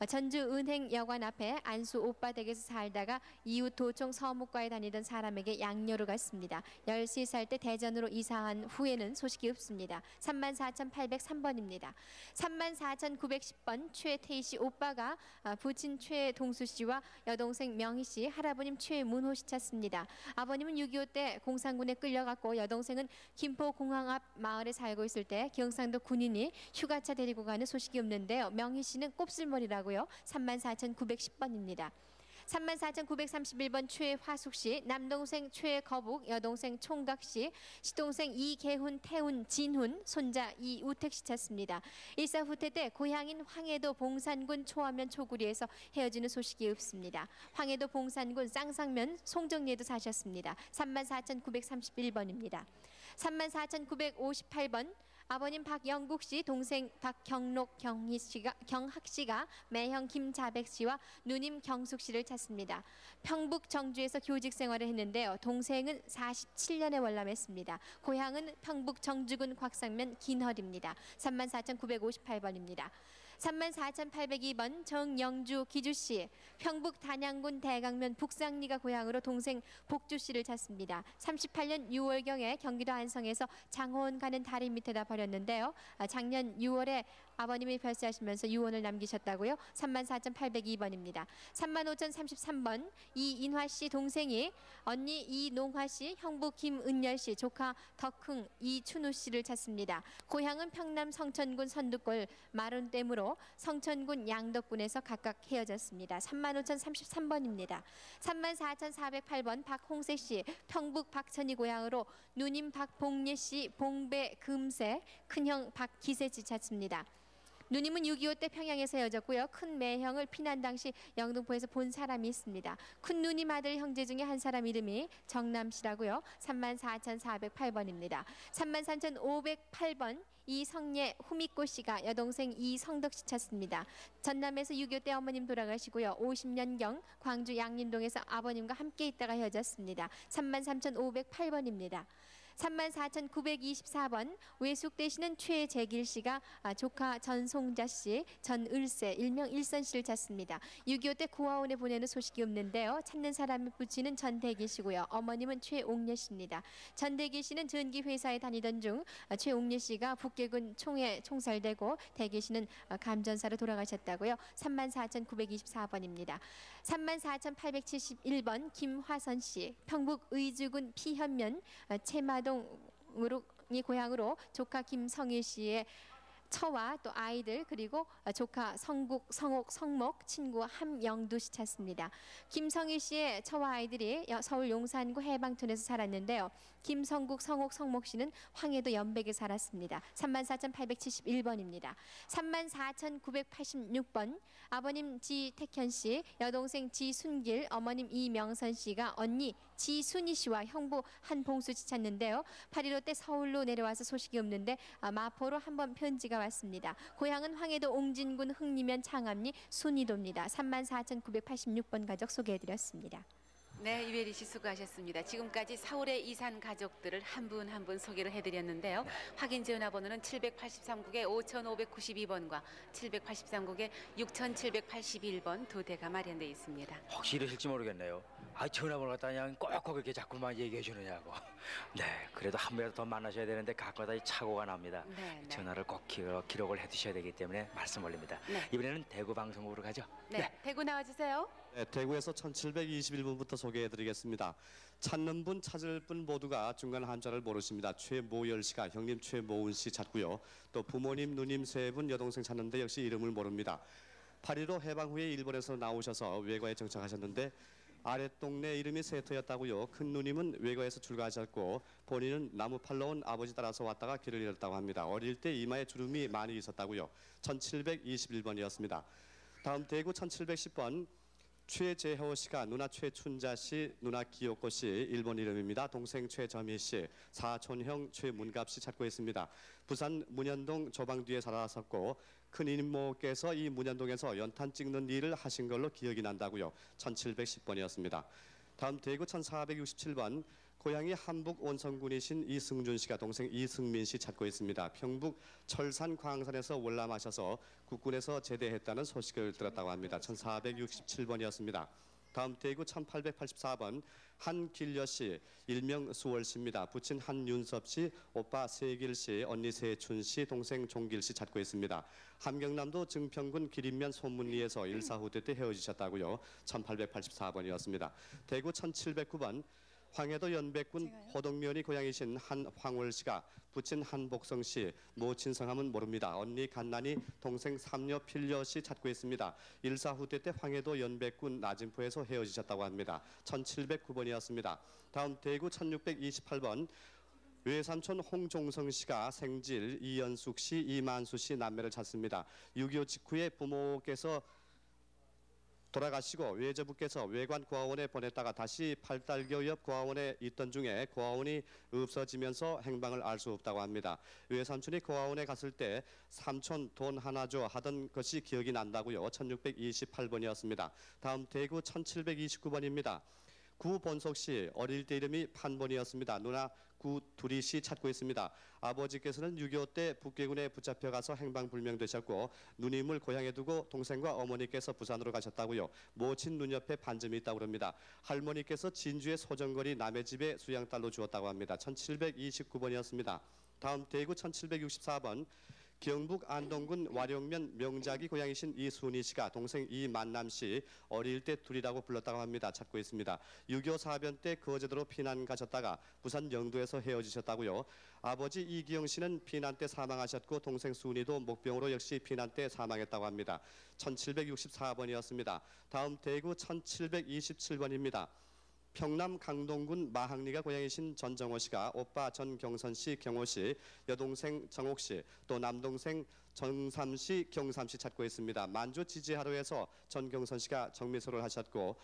전주 은행여관 앞에 안수 오빠 댁에서 살다가 이웃 도청 서무과에 다니던 사람에게 양녀로 갔습니다. 13살 때 대전으로 이사한 후에는 소식이 없습니다. 34,803번입니다. 34,910번 최태희 씨 오빠가 부친 최동수 씨와 여동생 명희 씨, 할아버님 최문호 씨 찾습니다. 아버님은 6.25 때 공산군에 끌려갔고 여동생은 김포공항 앞 마을에 살고 있을 때 경상도 군인이 휴가차 데리고 가는 소식이 없는데요. 명희 씨는 곱슬머리라고요. 34,910번입니다. 34,931번 최화숙 씨, 남동생 최거북, 여동생 총각 씨, 시동생 이계훈, 태훈, 진훈, 손자 이우택 씨 찾습니다. 일사후퇴 때 고향인 황해도 봉산군 초하면 초구리에서 헤어지는 소식이 없습니다. 황해도 봉산군 쌍상면 송정리에도 사셨습니다. 34,931번입니다. 34,958번 아버님 박영국 씨, 동생 박경록 경학 씨가 매형 김자백 씨와 누님 경숙 씨를 찾습니다. 평북 정주에서 교직 생활을 했는데요. 동생은 47년에 월남했습니다. 고향은 평북 정주군 곽상면 긴헐입니다. 34,958번입니다. 34,802번 정영주 기주 씨, 평북 단양군 대강면 북상리가 고향으로 동생 복주 씨를 찾습니다. 38년 6월경에 경기도 안성에서 장호원 가는 다리 밑에다 버렸는데요. 작년 6월에 아버님이 별세하시면서 유언을 남기셨다고요. 34,802번입니다. 35,033번 이인화 씨 동생이 언니 이농화 씨, 형부 김은열 씨, 조카 덕흥 이춘우 씨를 찾습니다. 고향은 평남 성천군 선두골 마룬댐으로 성천군 양덕군에서 각각 헤어졌습니다. 35,033번입니다. 34,408번 박홍세 씨, 평북 박천이 고향으로 누님 박봉예 씨, 봉배 금세, 큰형 박기세 씨 찾습니다. 누님은 6.25 때 평양에서 헤어졌고요. 큰 매형을 피난 당시 영등포에서 본 사람이 있습니다. 큰 누님 아들 형제 중에 한 사람 이름이 정남 씨라고요. 34,408번입니다. 33,508번 이성예 후미꼬 씨가 여동생 이성덕 씨 찾습니다. 전남에서 6.25 때 어머님 돌아가시고요. 50년경 광주 양림동에서 아버님과 함께 있다가 헤어졌습니다. 33,508번입니다. 34,924번 외숙 되시는 최재길 씨가 조카 전송자 씨, 전을세, 일명 일선 씨를 찾습니다. 6.25 때 고아원에 보내는 소식이 없는데요. 찾는 사람을 붙이는 전대길 씨고요. 어머님은 최옥례 씨입니다. 전대길 씨는 전기회사에 다니던 중 최옥례 씨가 북계군 총에 총살되고 대길 씨는 감전사로 돌아가셨다고요. 34,924번입니다. 34,871번 김화선 씨, 평북 의주군 피현면 채마동이 고향으로 조카 김성일 씨의 처와 또 아이들 그리고 조카 성국, 성옥, 성목, 친구 함영두 씨 찾습니다. 김성일 씨의 처와 아이들이 서울 용산구 해방촌에서 살았는데요. 김성국, 성옥, 성목 씨는 황해도 연백에 살았습니다. 34,871번입니다. 34,986번 아버님 지택현 씨, 여동생 지순길, 어머님 이명선 씨가 언니 지순이 씨와 형부 한봉수 씨 찾는데요. 8.15 때 서울로 내려와서 소식이 없는데 마포로 한번 편지가 왔습니다. 고향은 황해도 옹진군 흥리면 창암리 순이도입니다. 34,986번 가족 소개해드렸습니다. 네, 이회리 씨 수고하셨습니다. 지금까지 서울의 이산 가족들을 한 분 한 분 소개를 해드렸는데요. 확인 전화번호는 783국에 5,592번과 783국에 6,781번 두 대가 마련되어 있습니다. 혹시 이러실지 모르겠네요. 전화번호 갖다 그냥 꼭꼭 이렇게 자꾸만 얘기해 주느냐고. 네, 그래도 한 번이라도 더 만나셔야 되는데 가끔가다 착오가 납니다. 네. 전화를 꼭 기록을 해두셔야 되기 때문에 말씀 올립니다. 네. 이번에는 대구 방송국으로 가죠. 네, 대구 나와주세요. 네, 대구에서 1721분부터 소개해드리겠습니다. 찾는 분 찾을 분 모두가 중간 한자를 모르십니다. 최모열 씨가 형님 최모은 씨 찾고요. 또 부모님 누님 세 분 여동생 찾는데 역시 이름을 모릅니다. 8.15 해방 후에 일본에서 나오셔서 외과에 정착하셨는데 아랫동네 이름이 세터였다고요. 큰 누님은 외과에서 출가하셨고 본인은 나무 팔러 온 아버지 따라서 왔다가 길을 잃었다고 합니다. 어릴 때 이마에 주름이 많이 있었다고요. 1721번이었습니다. 다음 대구 1710번 최재호 씨가 누나 최춘자 씨, 누나 기요코 씨 일본 이름입니다. 동생 최점희 씨, 사촌형 최문갑 씨 찾고 있습니다. 부산 문현동 조방 뒤에 살았었고 큰 이모께서 이 문현동에서 연탄 찍는 일을 하신 걸로 기억이 난다고요. 1710번이었습니다. 다음 대구 1467번 고향이 한북 온성군이신 이승준 씨가 동생 이승민 씨 찾고 있습니다. 평북 철산 광산에서 월남하셔서 국군에서 제대했다는 소식을 들었다고 합니다. 1467번이었습니다. 다음 대구 1884번 한길여 씨, 일명 수월 씨입니다. 부친 한윤섭 씨, 오빠 세길 씨, 언니 세춘 씨, 동생 종길 씨 찾고 있습니다. 함경남도 증평군 기린면 소문리에서 일사후퇴 때 헤어지셨다고요. 1884번이었습니다. 대구 1709번 황해도 연백군 호동면이 고향이신 한황월 씨가 부친 한복성 씨, 모친 성함은 모릅니다. 언니 간난이, 동생 삼녀 필녀 씨 찾고 있습니다. 일사후퇴 때 황해도 연백군 나진포에서 헤어지셨다고 합니다. 1709번이었습니다. 다음 대구 1628번 외삼촌 홍종성 씨가 생질 이연숙 씨, 이만수 씨 남매를 찾습니다. 6.25 직후에 부모께서 돌아가시고 외조부께서 외관 고아원에 보냈다가 다시 8달겨 옆 고아원에 있던 중에 고아원이 없어지면서 행방을 알 수 없다고 합니다. 외삼촌이 고아원에 갔을 때 삼촌 돈 하나 줘 하던 것이 기억이 난다고요. 1628번이었습니다. 다음 대구 1729번입니다. 구 본석 씨 어릴 때 이름이 판본이었습니다. 누나 구 두리 씨 찾고 있습니다. 아버지께서는 6.25 때 북괴군에 붙잡혀가서 행방불명되셨고 누님을 고향에 두고 동생과 어머니께서 부산으로 가셨다고요. 모친 눈 옆에 반점이 있다고 합니다. 할머니께서 진주의 소정거리 남의 집에 수양딸로 주었다고 합니다. 1729번이었습니다. 다음 대구 1764번 경북 안동군 와룡면 명작이 고향이신 이순희 씨가 동생 이만남 씨 어릴 때 둘이라고 불렀다고 합니다. 찾고 있습니다. 6.25 사변 때 거제도로 피난 가셨다가 부산 영도에서 헤어지셨다고요. 아버지 이기영 씨는 피난 때 사망하셨고 동생 순희도 목병으로 역시 피난 때 사망했다고 합니다. 1764번이었습니다. 다음 대구 1727번입니다. 평남 강동군 마항리가 고향이신 전정호 씨가 오빠 전경선 씨, 경호 씨, 여동생 정옥 씨, 또 남동생 정삼 씨, 경삼 씨 찾고 있습니다. 만주 지지하루에서 전경선 씨가 정미소를 하셨고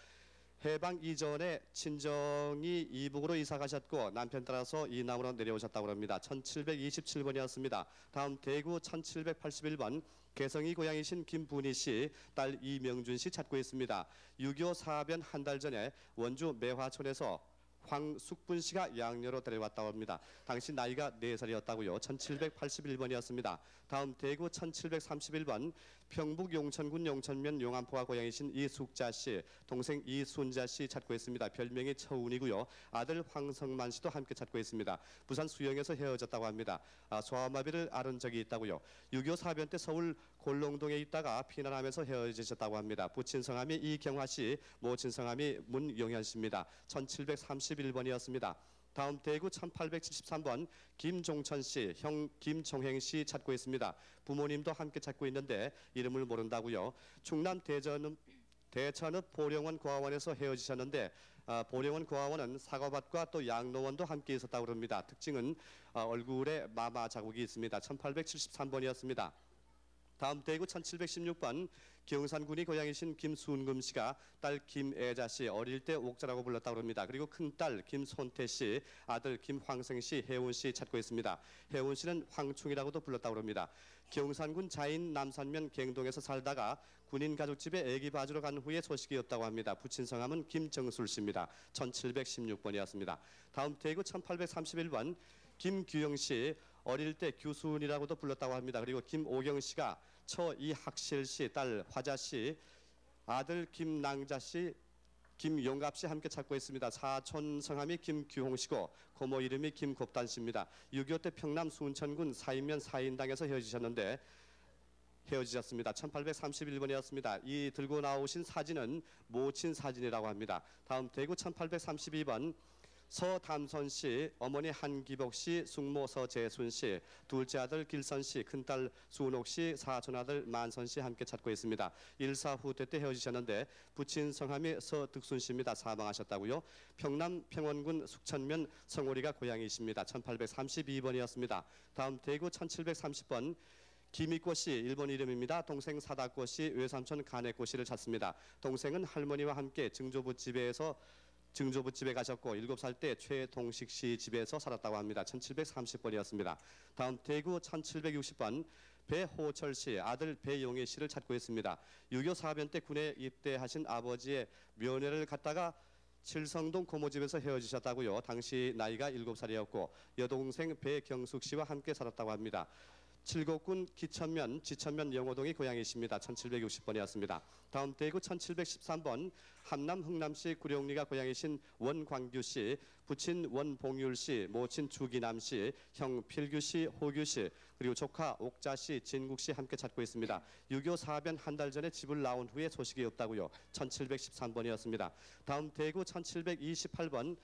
해방 이전에 친정이 이북으로 이사 가셨고 남편 따라서 이남으로 내려오셨다고 합니다. 1727번이었습니다. 다음 대구 1781번 개성이 고향이신 김분희 씨, 딸 이명준 씨 찾고 있습니다. 6.25 사변 한 달 전에 원주 매화촌에서 황숙분 씨가 양녀로 데려왔다고 합니다. 당시 나이가 4살이었다고요. 1781번이었습니다. 다음 대구 1731번 평북 용천군 용천면 용안포가 고향이신 이숙자 씨, 동생 이순자 씨 찾고 있습니다. 별명이 처운이고요. 아들 황성만 씨도 함께 찾고 있습니다. 부산 수영에서 헤어졌다고 합니다. 소아마비를 앓은 적이 있다고요. 6.25 사변 때 서울 골롱동에 있다가 피난하면서 헤어지셨다고 합니다. 부친 성함이 이경화 씨, 모친 성함이 문용현 씨입니다. 1731번이었습니다. 다음 대구 1873번 김종천 씨, 형 김종행 씨 찾고 있습니다. 부모님도 함께 찾고 있는데 이름을 모른다고요. 충남 대천읍 보령원 고아원에서 헤어지셨는데 보령원 고아원은 사과밭과 또 양로원도 함께 있었다고 합니다. 특징은 얼굴에 마마 자국이 있습니다. 1873번이었습니다. 다음 대구 1716번 경산군이 고향이신 김순금 씨가 딸 김애자 씨 어릴 때 옥자라고 불렀다고 합니다. 그리고 큰딸 김손태 씨, 아들 김황생 씨, 혜운 씨 찾고 있습니다. 혜운 씨는 황충이라고도 불렀다고 합니다. 경산군 자인 남산면 갱동에서 살다가 군인 가족집에 애기 봐주러 간 후에 소식이 없다고 합니다. 부친 성함은 김정술 씨입니다. 1716번이었습니다. 다음 대구 1831번 김규영 씨 어릴 때 규순이라고도 불렀다고 합니다. 그리고 김오경 씨가 처 이학실 씨, 딸 화자 씨, 아들 김낭자 씨, 김용갑 씨 함께 찾고 있습니다. 사촌 성함이 김규홍 씨고 고모 이름이 김곱단 씨입니다. 6.25 때 평남 순천군 사인면 사인당에서 헤어지셨는데 헤어지셨습니다. 1831번이었습니다. 이 들고 나오신 사진은 모친 사진이라고 합니다. 다음 대구 1832번 서담선 씨, 어머니 한기복 씨, 숙모 서재순 씨, 둘째 아들 길선 씨, 큰딸 수은옥 씨, 사촌 아들 만선 씨 함께 찾고 있습니다. 일사후퇴 때 헤어지셨는데 부친 성함이 서득순 씨입니다. 사망하셨다고요. 평남 평원군 숙천면 성오리가 고향이십니다. 1832번이었습니다. 다음 대구 1730번 김익고 씨, 일본 이름입니다. 동생 사다코 씨, 외삼촌 가네코 씨를 찾습니다. 동생은 할머니와 함께 증조부집에 가셨고 7살 때 최동식 씨 집에서 살았다고 합니다. 1730번이었습니다. 다음 대구 1760번 배호철 씨, 아들 배용희 씨를 찾고 있습니다. 6.25 사변 때 군에 입대하신 아버지의 면회를 갔다가 칠성동 고모집에서 헤어지셨다고요. 당시 나이가 7살이었고 여동생 배경숙 씨와 함께 살았다고 합니다. 칠곡군 지천면 영호동이 고향이십니다. 1760번이었습니다. 다음 대구 1713번 함남 흥남시 구룡리가 고향이신 원광규 씨, 부친 원봉율 씨, 모친 주기남 씨, 형 필규 씨, 호규 씨, 그리고 조카 옥자 씨, 진국 씨 함께 찾고 있습니다. 6.25 사변 한 달 전에 집을 나온 후에 소식이 없다고요. 1713번이었습니다. 다음 대구 1728번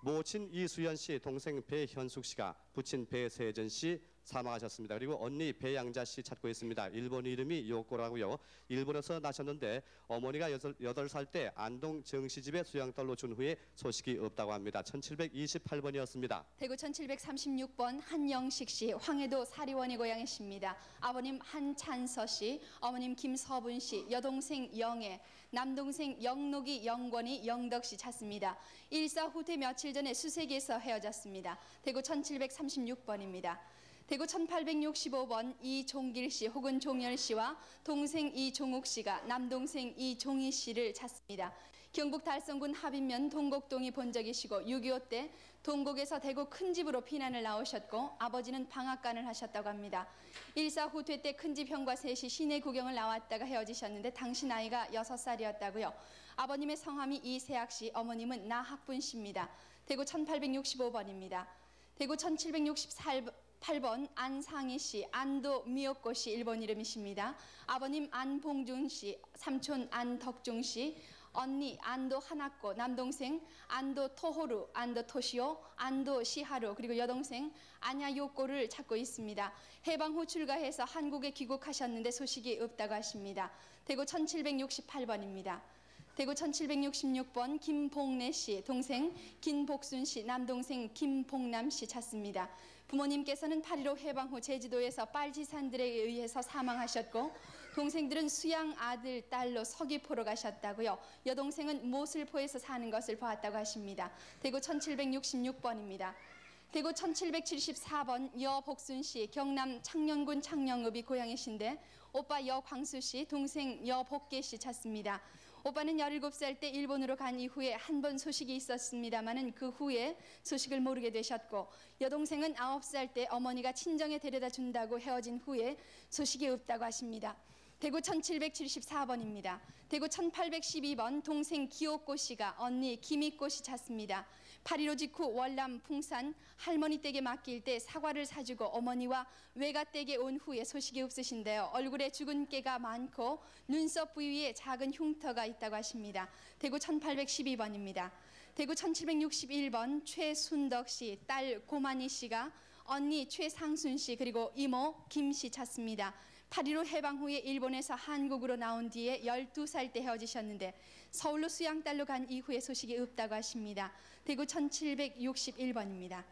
모친 이수연 씨, 동생 배현숙 씨가 부친 배세전 씨 사망하셨습니다. 그리고 언니 배양자 씨 찾고 있습니다. 일본 이름이 요코라고요. 일본에서 나셨는데 어머니가 8살 때 안동 정시집에 수양딸로 준 후에 소식이 없다고 합니다. 1728번이었습니다. 대구 1736번 한영식 씨, 황해도 사리원이 고향이십니다. 아버님 한찬서 씨, 어머님 김서분 씨, 여동생 영애, 남동생 영록이, 영권이, 영덕 씨 찾습니다. 일사 후퇴 며칠 전에 수색에서 헤어졌습니다. 대구 1736번입니다. 대구 1865번 이종길 씨 혹은 종열 씨와 동생 이종욱 씨가 남동생 이종희 씨를 찾습니다. 경북 달성군 합인면 동곡동이 본적이시고 6.25 때 동곡에서 대구 큰집으로 피난을 나오셨고 아버지는 방앗간을 하셨다고 합니다. 일사 후퇴 때 큰집 형과 셋이 시내 구경을 나왔다가 헤어지셨는데 당시 나이가 6살이었다고요. 아버님의 성함이 이세학 씨, 어머님은 나학분 씨입니다. 대구 1865번입니다. 대구 1768번 안상희 씨, 안도 미역고 씨 일본 이름이십니다. 아버님 안봉준 씨, 삼촌 안덕중 씨, 언니 안도 하나코, 남동생 안도 토호루, 안도 토시오, 안도 시하루, 그리고 여동생 안야요코를 찾고 있습니다. 해방 후 출가해서 한국에 귀국하셨는데 소식이 없다고 하십니다. 대구 1768번입니다. 대구 1766번 김봉래 씨, 동생 김복순 씨, 남동생 김봉남 씨 찾습니다. 부모님께서는 8.15 해방 후 제주도에서 빨치산들에 의해서 사망하셨고 동생들은 수양 아들, 딸로 서귀포로 가셨다고요. 여동생은 모슬포에서 사는 것을 보았다고 하십니다. 대구 1766번입니다. 대구 1774번 여복순 씨, 경남 창녕군 창녕읍이 고향이신데 오빠 여광수 씨, 동생 여복계 씨 찾습니다. 오빠는 17살 때 일본으로 간 이후에 한 번 소식이 있었습니다마는 그 후에 소식을 모르게 되셨고 여동생은 9살 때 어머니가 친정에 데려다 준다고 헤어진 후에 소식이 없다고 하십니다. 대구 1774번입니다. 대구 1812번 동생 기옥고 씨가 언니 김익고 씨 찾습니다. 8.15 직후 월남 풍산 할머니 댁에 맡길 때 사과를 사주고 어머니와 외가 댁에 온 후에 소식이 없으신데요. 얼굴에 주근깨가 많고 눈썹 부위에 작은 흉터가 있다고 하십니다. 대구 1812번입니다. 대구 1761번 최순덕 씨, 딸 고만희 씨가 언니 최상순 씨 그리고 이모 김 씨 찾습니다. 8.15 해방 후에 일본에서 한국으로 나온 뒤에 12살 때 헤어지셨는데 서울로 수양딸로 간 이후에 소식이 없다고 하십니다. 대구 1761번입니다.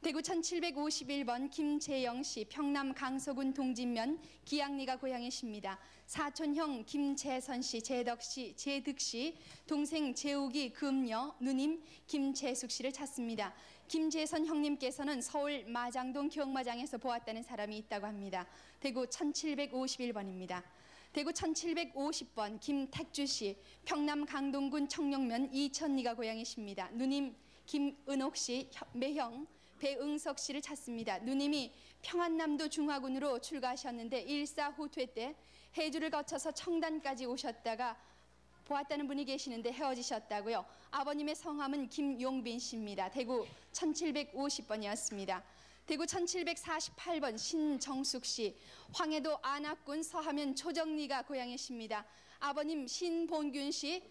대구 1751번 김재영 씨, 평남 강서군 동진면 기양리가 고향이십니다. 사촌형 김재선 씨, 재덕 씨, 재득 씨, 동생 재욱이 금녀, 누님 김재숙 씨를 찾습니다. 김재선 형님께서는 서울 마장동 기억마장에서 보았다는 사람이 있다고 합니다. 대구 1751번입니다. 대구 1750번 김택주 씨, 평남 강동군 청룡면 이천리가 고향이십니다. 누님 김은옥 씨, 매형 배응석 씨를 찾습니다. 누님이 평안남도 중화군으로 출가하셨는데 일사 후퇴 때 해주를 거쳐서 청단까지 오셨다가 보았다는 분이 계시는데 헤어지셨다고요. 아버님의 성함은 김용빈 씨입니다. 대구 1750번이었습니다. 대구 1748번 신정숙 씨, 황해도 안악군 서하면 초정리가 고향이십니다. 아버님 신본균 씨,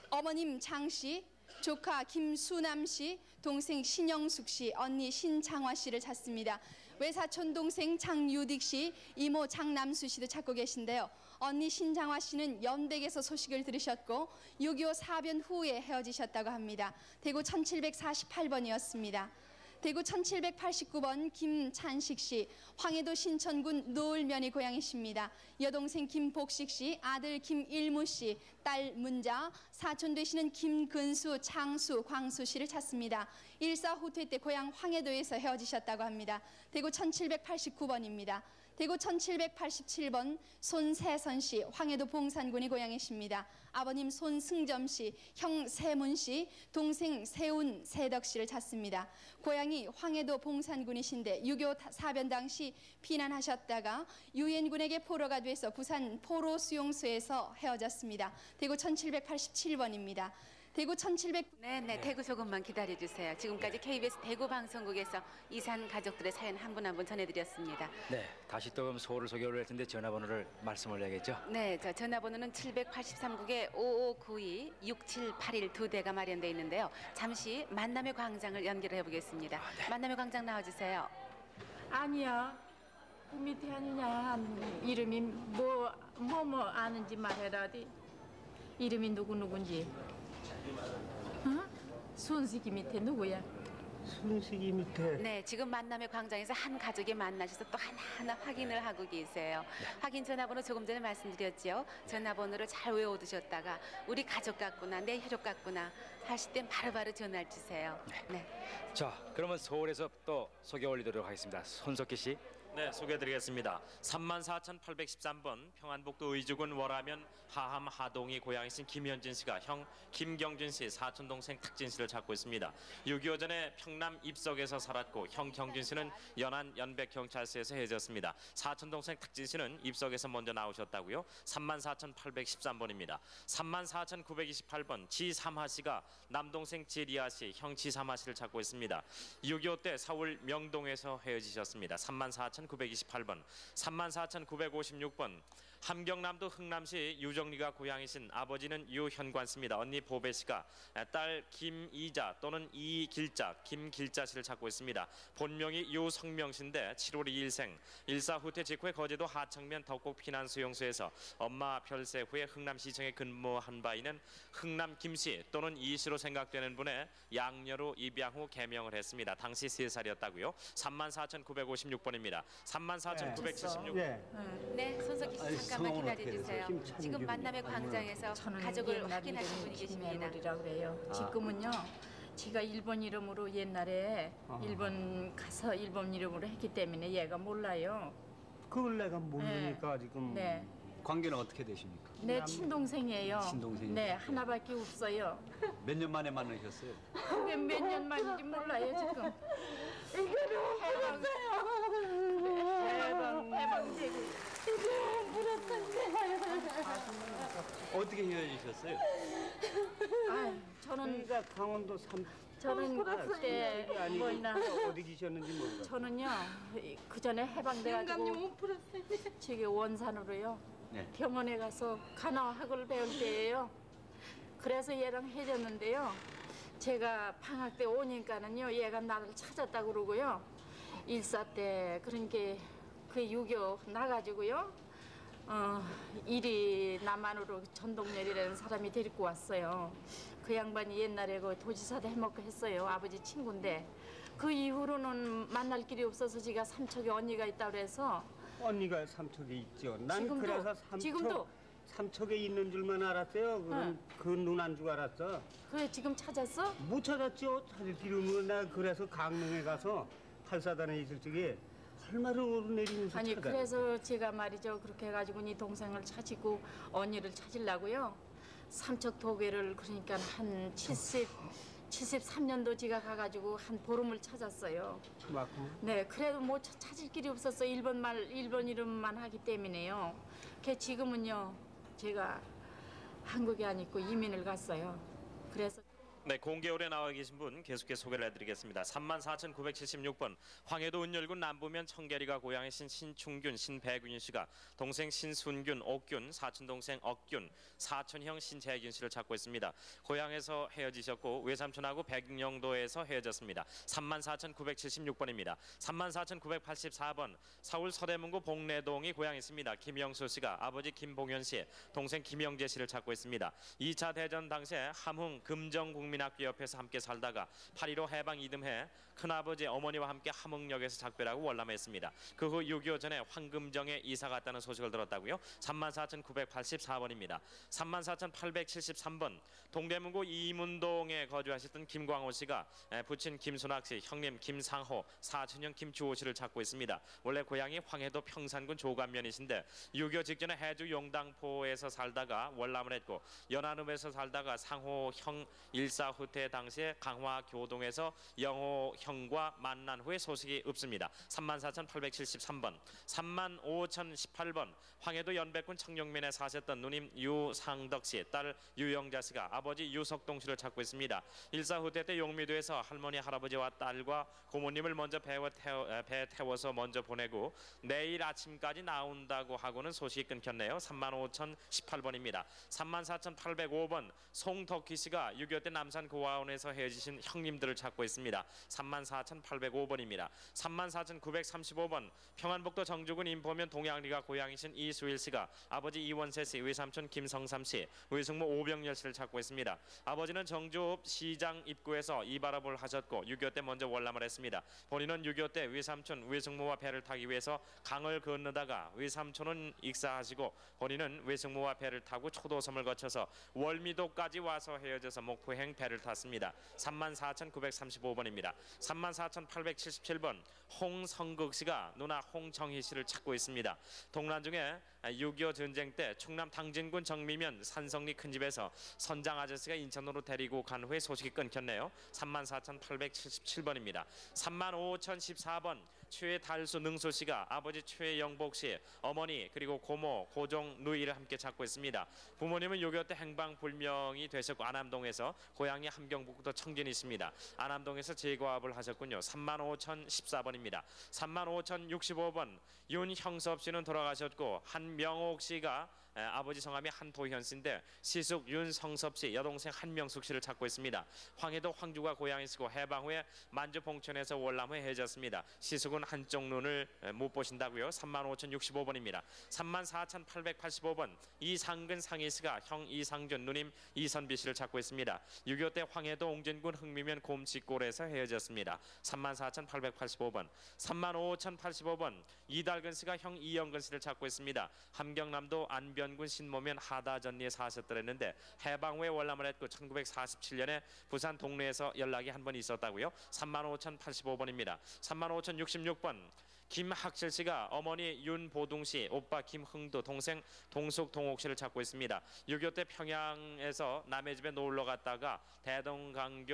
어머님 장 씨, 조카 김수남 씨, 동생 신영숙 씨, 언니 신창화 씨를 찾습니다. 외사촌 동생 장유딕 씨, 이모 장남수 씨도 찾고 계신데요. 언니 신장화 씨는 연백에서 소식을 들으셨고 6.25 사변 후에 헤어지셨다고 합니다. 대구 1748번이었습니다. 대구 1789번 김찬식 씨, 황해도 신천군 노을면이 고향이십니다. 여동생 김복식 씨, 아들 김일무 씨, 딸 문자, 사촌 되시는 김근수, 창수, 광수 씨를 찾습니다. 일사 후퇴 때 고향 황해도에서 헤어지셨다고 합니다. 대구 1789번입니다. 대구 1787번 손세선 씨, 황해도 봉산군이 고향이십니다. 아버님 손승점 씨, 형 세문 씨, 동생 세운, 세덕 씨를 찾습니다. 고향이 황해도 봉산군이신데 6.25 사변 당시 피난하셨다가 유엔군에게 포로가 돼서 부산 포로 수용소에서 헤어졌습니다. 대구 1787번입니다. 대구 1700. 네, 대구 조금만 기다려 주세요. 지금까지 KBS 대구 방송국에서 이산 가족들의 사연 한 분 한 분 전해드렸습니다. 네, 다시 또 그럼 서울을 소개를 할 텐데 전화번호를 말씀을 해야겠죠? 네, 저 전화번호는 783국에 5592-6781 두 대가 마련돼 있는데요. 잠시 만남의 광장을 연결해 보겠습니다. 만남의 광장 나와주세요. 아니야. 그 밑에 아니냐. 이름이 뭐 아는지 말해라. 이름이 누군지. 응? 순식이 밑에 누구야? 순식이 밑에. 네, 지금 만남의 광장에서 한 가족이 만나셔서 또 하나하나 확인을 하고 계세요. 확인 전화번호 조금 전에 말씀드렸죠. 전화번호를 잘 외워두셨다가 우리 가족 같구나, 내 혈육 같구나 하실 땐 바로바로 전화를 주세요. 네. 자, 그러면 서울에서 또 소개 올리도록 하겠습니다. 손석희 씨. 네, 소개해드리겠습니다. 34,813번 평안북도 의주군 월하면 하함 하동이 고향이신 김현진 씨가 형 김경준 씨 사촌 동생 탁진 씨를 찾고 있습니다. 6.25 전에 평남 입석에서 살았고 형 경준 씨는 연안 연백경찰서에서 헤어졌습니다. 사촌 동생 탁진 씨는 입석에서 먼저 나오셨다고요. 34,813번입니다. 34,928번 지삼하 씨가 남동생 지리아 씨, 형 지삼하 씨를 찾고 있습니다. 6.25 때 서울 명동에서 헤어지셨습니다. 34,928번, 34,956번 함경남도 흥남시 유정리가 고향이신 아버지는 유현관 씨입니다. 언니 보배 씨가 딸 김이자 또는 이길자, 김길자 씨를 찾고 있습니다. 본명이 유성명 씨인데 7월 2일생, 일사 후퇴 직후에 거제도 하청면 덕곡 피난수용소에서 엄마 별세 후에 흥남시청에 근무한 바 있는 흥남 김씨 또는 이 씨로 생각되는 분의 양녀로 입양 후 개명을 했습니다. 당시 3살이었다고요. 34,956번입니다. 34,976번. 네, 손석희 씨 잠깐만 기다려주세요. 지금 만남의 광장에서 가족을 확인하신 분이 계십니다. 그래요. 지금은요. 제가 일본 이름으로 옛날에 일본 가서 일본 이름으로 했기 때문에 얘가 몰라요. 그걸 내가 모르니까 지금. 네. 관계는 어떻게 되십니까? 내 친동생이에요. 친동생이요? 네, 하나밖에 없어요. 몇 년 만에 만나셨어요? 그게 몇 년 만인지 몰라요 지금. 해방되고. 어떻게 헤어지셨어요? 저는 강원도 저는 그때 뭐나 어디 계셨는지 모르겠어요. 저는요 그 전에 해방돼가지고 저기 원산으로요 병원에 가서 간호학을 배울 때예요. 그래서 얘랑 헤어졌는데요. 제가 방학 때 오니까는요 얘가 나를 찾았다고 그러고요. 일사 때 그러니까 그 6.25 나가지고요. 일이 남한으로 전동열이라는 사람이 데리고 왔어요. 그 양반이 옛날에 그 도지사도 해먹고 했어요. 아버지 친구인데 그 이후로는 만날 길이 없어서 제가 삼척에 언니가 있다고 그래서 언니가 삼척에 있죠. 난 지금도, 그래서 삼척에 있는 줄만 알았어요. 그 누난 줄 알았어. 그래 지금 찾았어? 못 찾았죠. 찾을 길은 나 그래서 강릉에 가서 8사단에 있을 적에 할말을 오르내리면서 아니 그래서 제가 말이죠 그렇게 해가지고 네 동생을 찾고 언니를 찾으려고요. 삼척 도계를 그러니까 한 73년도 제가 가가지고 한 보름을 찾았어요. 맞고. 네, 그래도 뭐 찾을 길이 없었어. 일본 이름만 하기 때문에요. 그 지금은요 제가 한국에 안 있고 이민을 갔어요. 그래서. 네, 공개홀에 나와 계신 분 계속해서 소개를 해드리겠습니다. 34,976번 황해도 은열군 남부면 청계리가 고향이신 신충균, 신배균 씨가 동생 신순균, 옥균, 사촌동생 억균, 사촌형 신재균 씨를 찾고 있습니다. 고향에서 헤어지셨고 외삼촌하고 백령도에서 헤어졌습니다. 34,976번입니다. 34,984번 서울 서대문구 복내동이 고향이십니다. 김영수 씨가 아버지 김봉현 씨, 동생 김영재 씨를 찾고 있습니다. 2차 대전 당시에 함흥 금정국민학교 옆에서 함께 살다가 8.15 해방 이듬해 큰아버지 어머니와 함께 함흥역에서 작별하고 월남했습니다. 그 후 6.25 전에 황금정에 이사 갔다는 소식을 들었다고요. 34,984번입니다. 34,873번 동대문구 이문동에 거주하셨던 김광호 씨가 부친 김순학 씨, 형님 김상호, 사촌형 김주호 씨를 찾고 있습니다. 원래 고향이 황해도 평산군 조감면이신데 6.25 직전에 해주 용당포에서 살다가 월남을 했고 연안읍에서 살다가 상호 형 일사 일사후퇴 당시에 강화 교동에서 영호형과 만난 후에 소식이 없습니다. 34,873번, 35,018번 황해도 연백군 청룡면에 사셨던 누님 유상덕 씨, 딸 유영자 씨가 아버지 유석동 씨를 찾고 있습니다. 일사후퇴 때 용미도에서 할머니 할아버지와 딸과 고모님을 먼저 배에 태워서 먼저 보내고 내일 아침까지 나온다고 하고는 소식이 끊겼네요. 35,018번입니다. 34,805번 송덕희 씨가 6.25 때 남산 고아원에서 헤어지신 형님들을 찾고 있습니다. 34,805번입니다. 34,935번 평안북도 정주군 인포면 동양리가 고향이신 이수일 씨가 아버지 이원세 씨, 외삼촌 김성삼 씨, 외숙모 오병열 씨를 찾고 있습니다. 아버지는 정주 시장 입구에서 이발업을 하셨고 6.25 때 먼저 월남을 했습니다. 본인은 6.25 때 외삼촌, 외숙모와 배를 타기 위해서 강을 건너다가 외삼촌은 익사하시고 본인은 외숙모와 배를 타고 초도섬을 거쳐서 월미도까지 와서 헤어져서 목포행 배를 탔습니다. 34,935번입니다. 34,877번 홍성극 씨가 누나 홍정희 씨를 찾고 있습니다. 동란 중에 6.25 전쟁 때 충남 당진군 정미면 산성리 큰집에서 선장 아저씨가 인천으로 데리고 간 후에 소식이 끊겼네요. 34,877번입니다. 35,014번 최달수 능수 씨가 아버지 최영복 씨, 어머니 그리고 고모 고종 누이를 함께 찾고 있습니다. 부모님은 6.25 때 행방불명이 되셨고 안암동에서 고향이 함경북도 청진이십니다. 안암동에서 제과업을 하셨군요. 35,014번입니다. 35,065번 윤형섭 씨는 돌아가셨고 한명옥 씨가 아버지 성함이 한도현 씨인데 시숙 윤성섭 씨, 여동생 한명숙 씨를 찾고 있습니다. 황해도 황주가 고향이시고 해방 후에 만주 봉천에서 월남 후에 헤어졌습니다. 시숙은 한쪽 눈을 못 보신다고요. 35,065번입니다. 34,885번 이상근 상희 씨가 형 이상준, 누님 이선비 씨를 찾고 있습니다. 6.25 때 황해도 옹진군 흥미면 곰치골에서 헤어졌습니다. 34,885번. 35,085번 이달근 씨가 형 이영근 씨를 찾고 있습니다. 함경남도 안변군 신모면 하다전리에 사셨더랬는데 해방 후에 월남을 했고 1947년에 부산 동래에서 연락이 한 번 있었다고요. 35,085번입니다. 35,066번 김학철 씨가 어머니 윤보둥 씨, 오빠 김흥도, 동생 동숙 동옥 씨를 찾고 있습니다. 6.25 때 평양에서 남의 집에 놀러 갔다가 대동강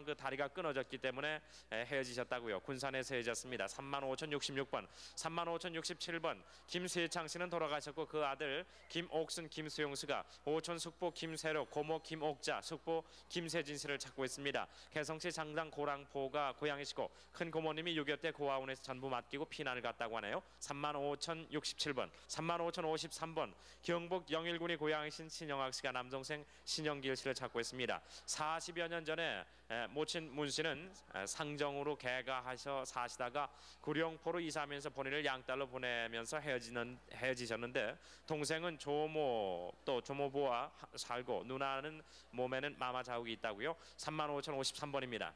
그 다리가 끊어졌기 때문에 헤어지셨다고요. 군산에서 헤어졌습니다. 35,066번. 35,067번 김세창 씨는 돌아가셨고 그 아들 김옥순 김수용 씨가 오촌 숙부 김세록, 고모 김옥자, 숙부 김세진 씨를 찾고 있습니다. 개성시 장당 고랑포가 고향이시고 큰 고모님이 6.25 때 고아원에서 전부 맡기고 피난을 갔다고 하네요. 35,067번. 35,053번 경북 영일군이 고향이신 신영학 씨가 남동생 신영길 씨를 찾고 있습니다. 40여 년 전에 모친 문 씨는 상정으로 개가하셔 사시다가 구룡포로 이사하면서 본인을 양딸로 보내면서 헤어지셨는데 동생은 조모 또 조모부와 살고 누나는 몸에는 마마 자국이 있다고요. 35,053번입니다.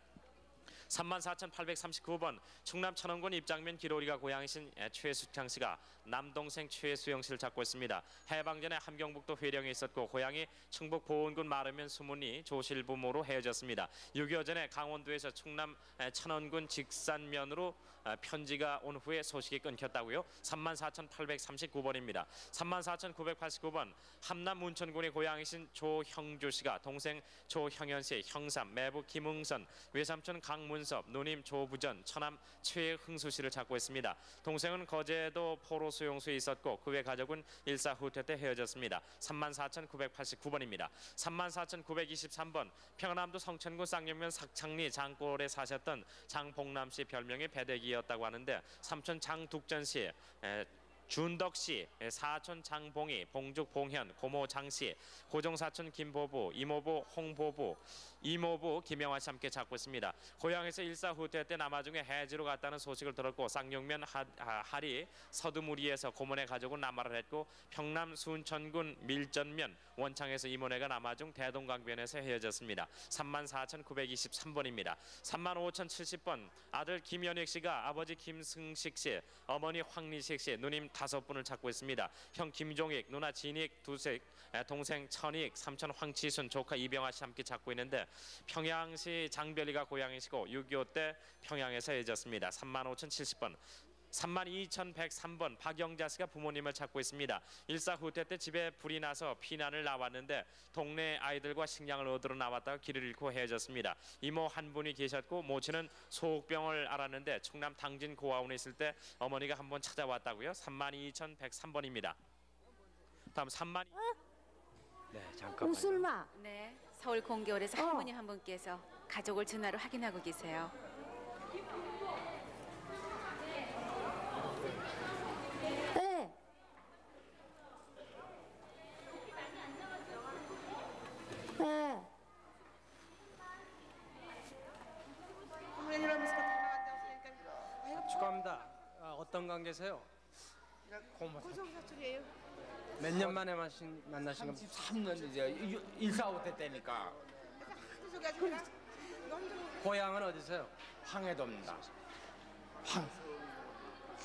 34,839번 충남 천원군 입장면 기로리가 고향이신 최수창 씨가 남동생 최수영 씨를 찾고 있습니다. 해방 전에 함경북도 회령에 있었고 고향이 충북 보은군 마르면 수문이 조실부모로 헤어졌습니다. 6.25 전에 강원도에서 충남 천원군 직산면으로 편지가 온 후에 소식이 끊겼다고요. 34,839번입니다. 34,989번 함남 문천군의 고향이신 조형주 씨가 동생 조형현 씨, 형삼 매부 김웅선, 외삼촌 강문섭, 누님 조부전, 처남 최흥수 씨를 찾고 있습니다. 동생은 거제도 포로 수용소에 있었고 그 외 가족은 일사후퇴 때 헤어졌습니다. 34,989번입니다. 34,923번 평안남도 성천군 쌍용면 삭창리 장골에 사셨던 장봉남 씨 별명이 배대기였다고 하는데 삼촌 장둑전 씨, 준덕 씨, 사촌 장봉이, 봉죽 봉현, 고모 장씨, 고종사촌 김보부, 이모부 홍보부, 이모부 김영화 씨 함께 찾고 있습니다. 고향에서 일사후퇴 때 남아중에 해지로 갔다는 소식을 들었고 쌍용면 하리 서두무리에서 고모네 가족은 남하를 했고 평남 순천군 밀전면 원창에서 이모네가 남아중 대동강변에서 헤어졌습니다. 34,923번입니다. 35,070번 아들 김연익 씨가 아버지 김승식 씨, 어머니 황리식 씨, 누님 5분을 찾고 있습니다. 형 김종익, 누나 진익, 두식, 동생 천익, 삼촌 황치순, 조카 이병화 씨 함께 찾고 있는데 평양시 장별이가 고향이시고 6.25 때 평양에서 헤어졌습니다. 35,070번 32,103번 박영자 씨가 부모님을 찾고 있습니다. 일사후퇴 때 집에 불이 나서 피난을 나왔는데 동네 아이들과 식량을 얻으러 나왔다가 길을 잃고 헤어졌습니다. 이모 한 분이 계셨고 모친은 소옥병을 앓았는데 충남 당진 고아원에 있을 때 어머니가 한번 찾아왔다고요. 32,103번입니다. 다음 3만. 네, 잠깐만요. 우술마. 네, 서울 공개홀에서 할머니 한 분께서 가족을 전화로 확인하고 계세요. 네. 네. 축하합니다. 어떤 관계세요? 고성사촌이에요. 몇 년 만에 만나신 겁니까? 33년 이제 일사후퇴 때니까. 고향은 어디세요? 황해도입니다.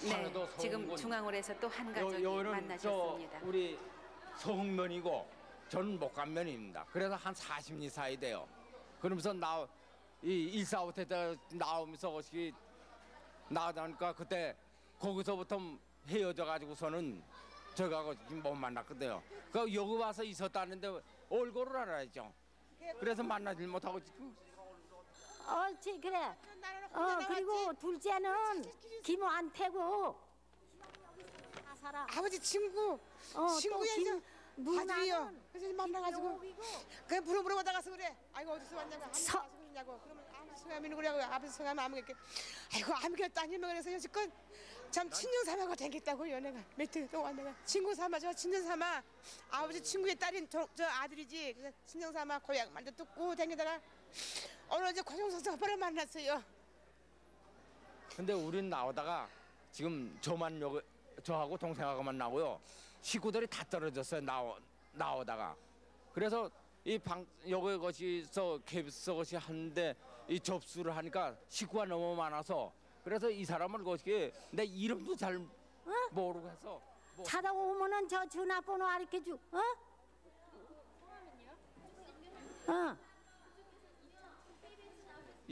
네, 황해도 지금 서흥군. 중앙홀에서 또 한 가족이 요는 만나셨습니다. 저 우리 서흥면이고 저는 목감면입니다. 그래서 한 40년 사이 돼요. 그러면서 이 일사후퇴 때 나오면서 어떻게 나오다니까 그때 거기서부터 헤어져 가지고서는 저하고 못 만났거든요. 그 여기 와서 있었다는데 얼굴을 알아야죠. 그래서 만나질 못하고 지금. 옳지 그래. 그리고 둘째는 김한태고. 아버지 친구. 친구야 아들이요. 그래서 만나가지고 그냥 물어보다 가서 그래. 아이고 어디서 왔냐고. 아무냐고. 그러면 성함이는 그래. 아버지 성함 아무겠게. 아이고 아무게 따님은 그래서 여지껏 참 친정 삼아가 되겠다고요. 내가 며칠 동안 내가 친구 삼아 저 친정 삼아 아버지 친구의 딸인 저 아들이지. 그래서 친정 삼아 고향 말도 듣고 다니다가 오늘 이제 고정서서 오빠를 만났어요. 근데 우린 나오다가 지금 저하고 동생하고만 나오고요. 식구들이 다 떨어졌어요. 나오다가. 그래서 이 여기 것이서 캡스 것이 하는데 이 접수를 하니까 식구가 너무 많아서 그래서 이 사람을 어떻게 내 이름도 잘 모르고 해서 찾아오면은 저 전화번호 알려줘.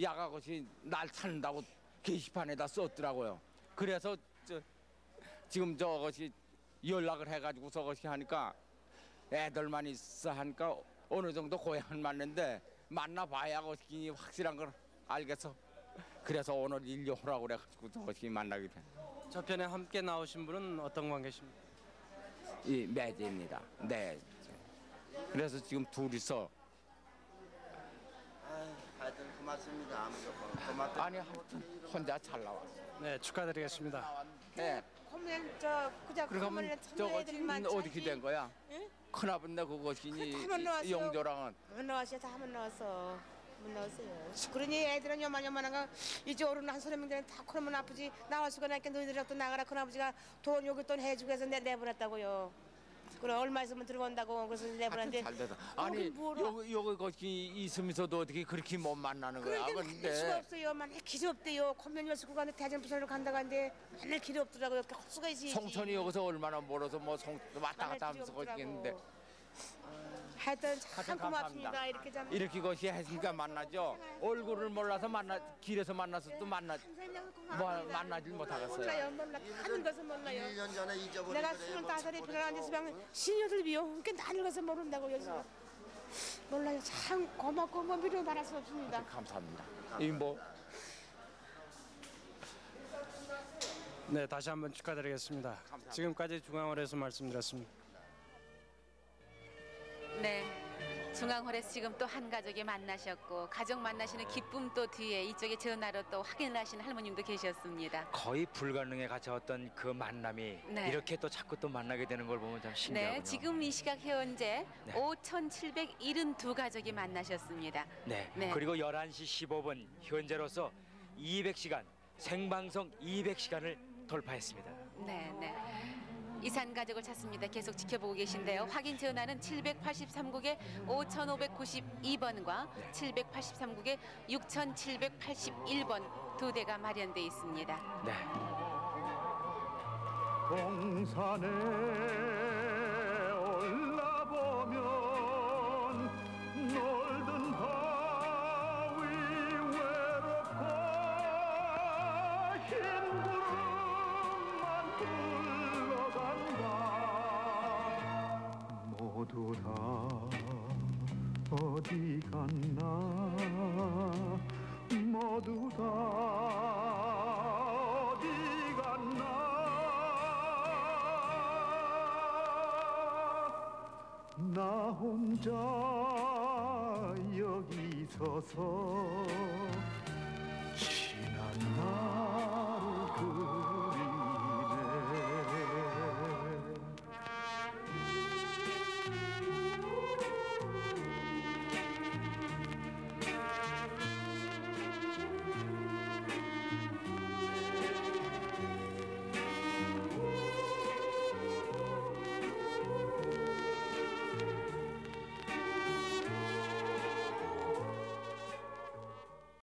야가 것이 날 찾는다고 게시판에다 썼더라고요. 그래서 지금 저것이 연락을 해가지고 저것이 하니까 애들만 있어 하니까 어느 정도 고향을 맞는데 만나봐야 것이 확실한 걸 알겠어. 그래서 오늘 인류호라고 그래가지고 저것이 만나게 돼. 저편에 함께 나오신 분은 어떤 관계십니까? 이 매제입니다. 네. 그래서 지금 둘이서 하여튼 고맙습니다. 고맙다. 아니 하여튼 혼자 잘 나왔어. 네, 축하드리겠습니다. 네. 그러면 저 그자 그러면 저것은 어떻게 된 거야? 응? 큰아버지 그것이 한번 나왔어요. 용조랑은 한번 나왔어요. 다 한번 나왔어. 한번 나왔어요. 그러니 애들은 요만요만한 거 이쪽으로는 한 서너 명들은 다 그러면 아프지. 나올 수가 나니까 너희들이랑 또 나가라. 큰아버지가 돈 여기 돈 해주고 해서 내보냈다고요. 그럼 얼마 있으면 들어온다고 그래서 내보냈는데 잘 돼서 아니 여기 거기 있으면서도 어떻게 그렇게 못 만나는 거야? 그런데 갈 수가 없어요. 만날 길이 없대요. 콘면 식구 가는데 대전 부산으로 간다고 하는데 만날 길이 없더라고요. 이렇게 헛수가 있어야지. 송천이 여기서 얼마나 멀어서 뭐 왔다 갔다 하면서 거기겠는데. 하여튼 참 고맙습니다. 이렇게 참 이렇게 것이 했으니까 만나죠. 얼굴을 몰라서 길에서 만나서 또 만나질 못하겠어요. 몰라. 다 늙어서 몰라요. 1년 전에 잊어버린 내가 25살에 편안한 집안 시녀들 비요. 그러니까 다 늙어서 모른다고 여기서. 몰라요. 참 고맙고 뭐 미련 바랄 수 없습니다. 감사합니다. 이 뭐. 네, 다시 한번 축하드리겠습니다. 감사합니다. 지금까지 중앙홀에서 말씀드렸습니다. 네, 중앙홀에서 지금 또 한 가족이 만나셨고 가족 만나시는 기쁨 또 뒤에 이쪽에 전화로 또 확인을 하시는 할머님도 계셨습니다. 거의 불가능에 갇혀왔던 그 만남이 네. 이렇게 또 자꾸 또 만나게 되는 걸 보면 참 신기하군요. 네, 지금 이 시각 현재 5,772가족이 만나셨습니다. 네. 네. 그리고 11시 15분 현재로서 200시간 생방송 200시간을 돌파했습니다. 네, 네. 이산 가족을 찾습니다. 계속 지켜보고 계신데요. 확인 전화는 783국에 5,592번과 783국에 6,781번 두 대가 마련돼 있습니다. 네. 동산에 올라보면 놀던 바위 외롭고 흰 구름 모두가 어디 갔나 나 혼자 여기 서서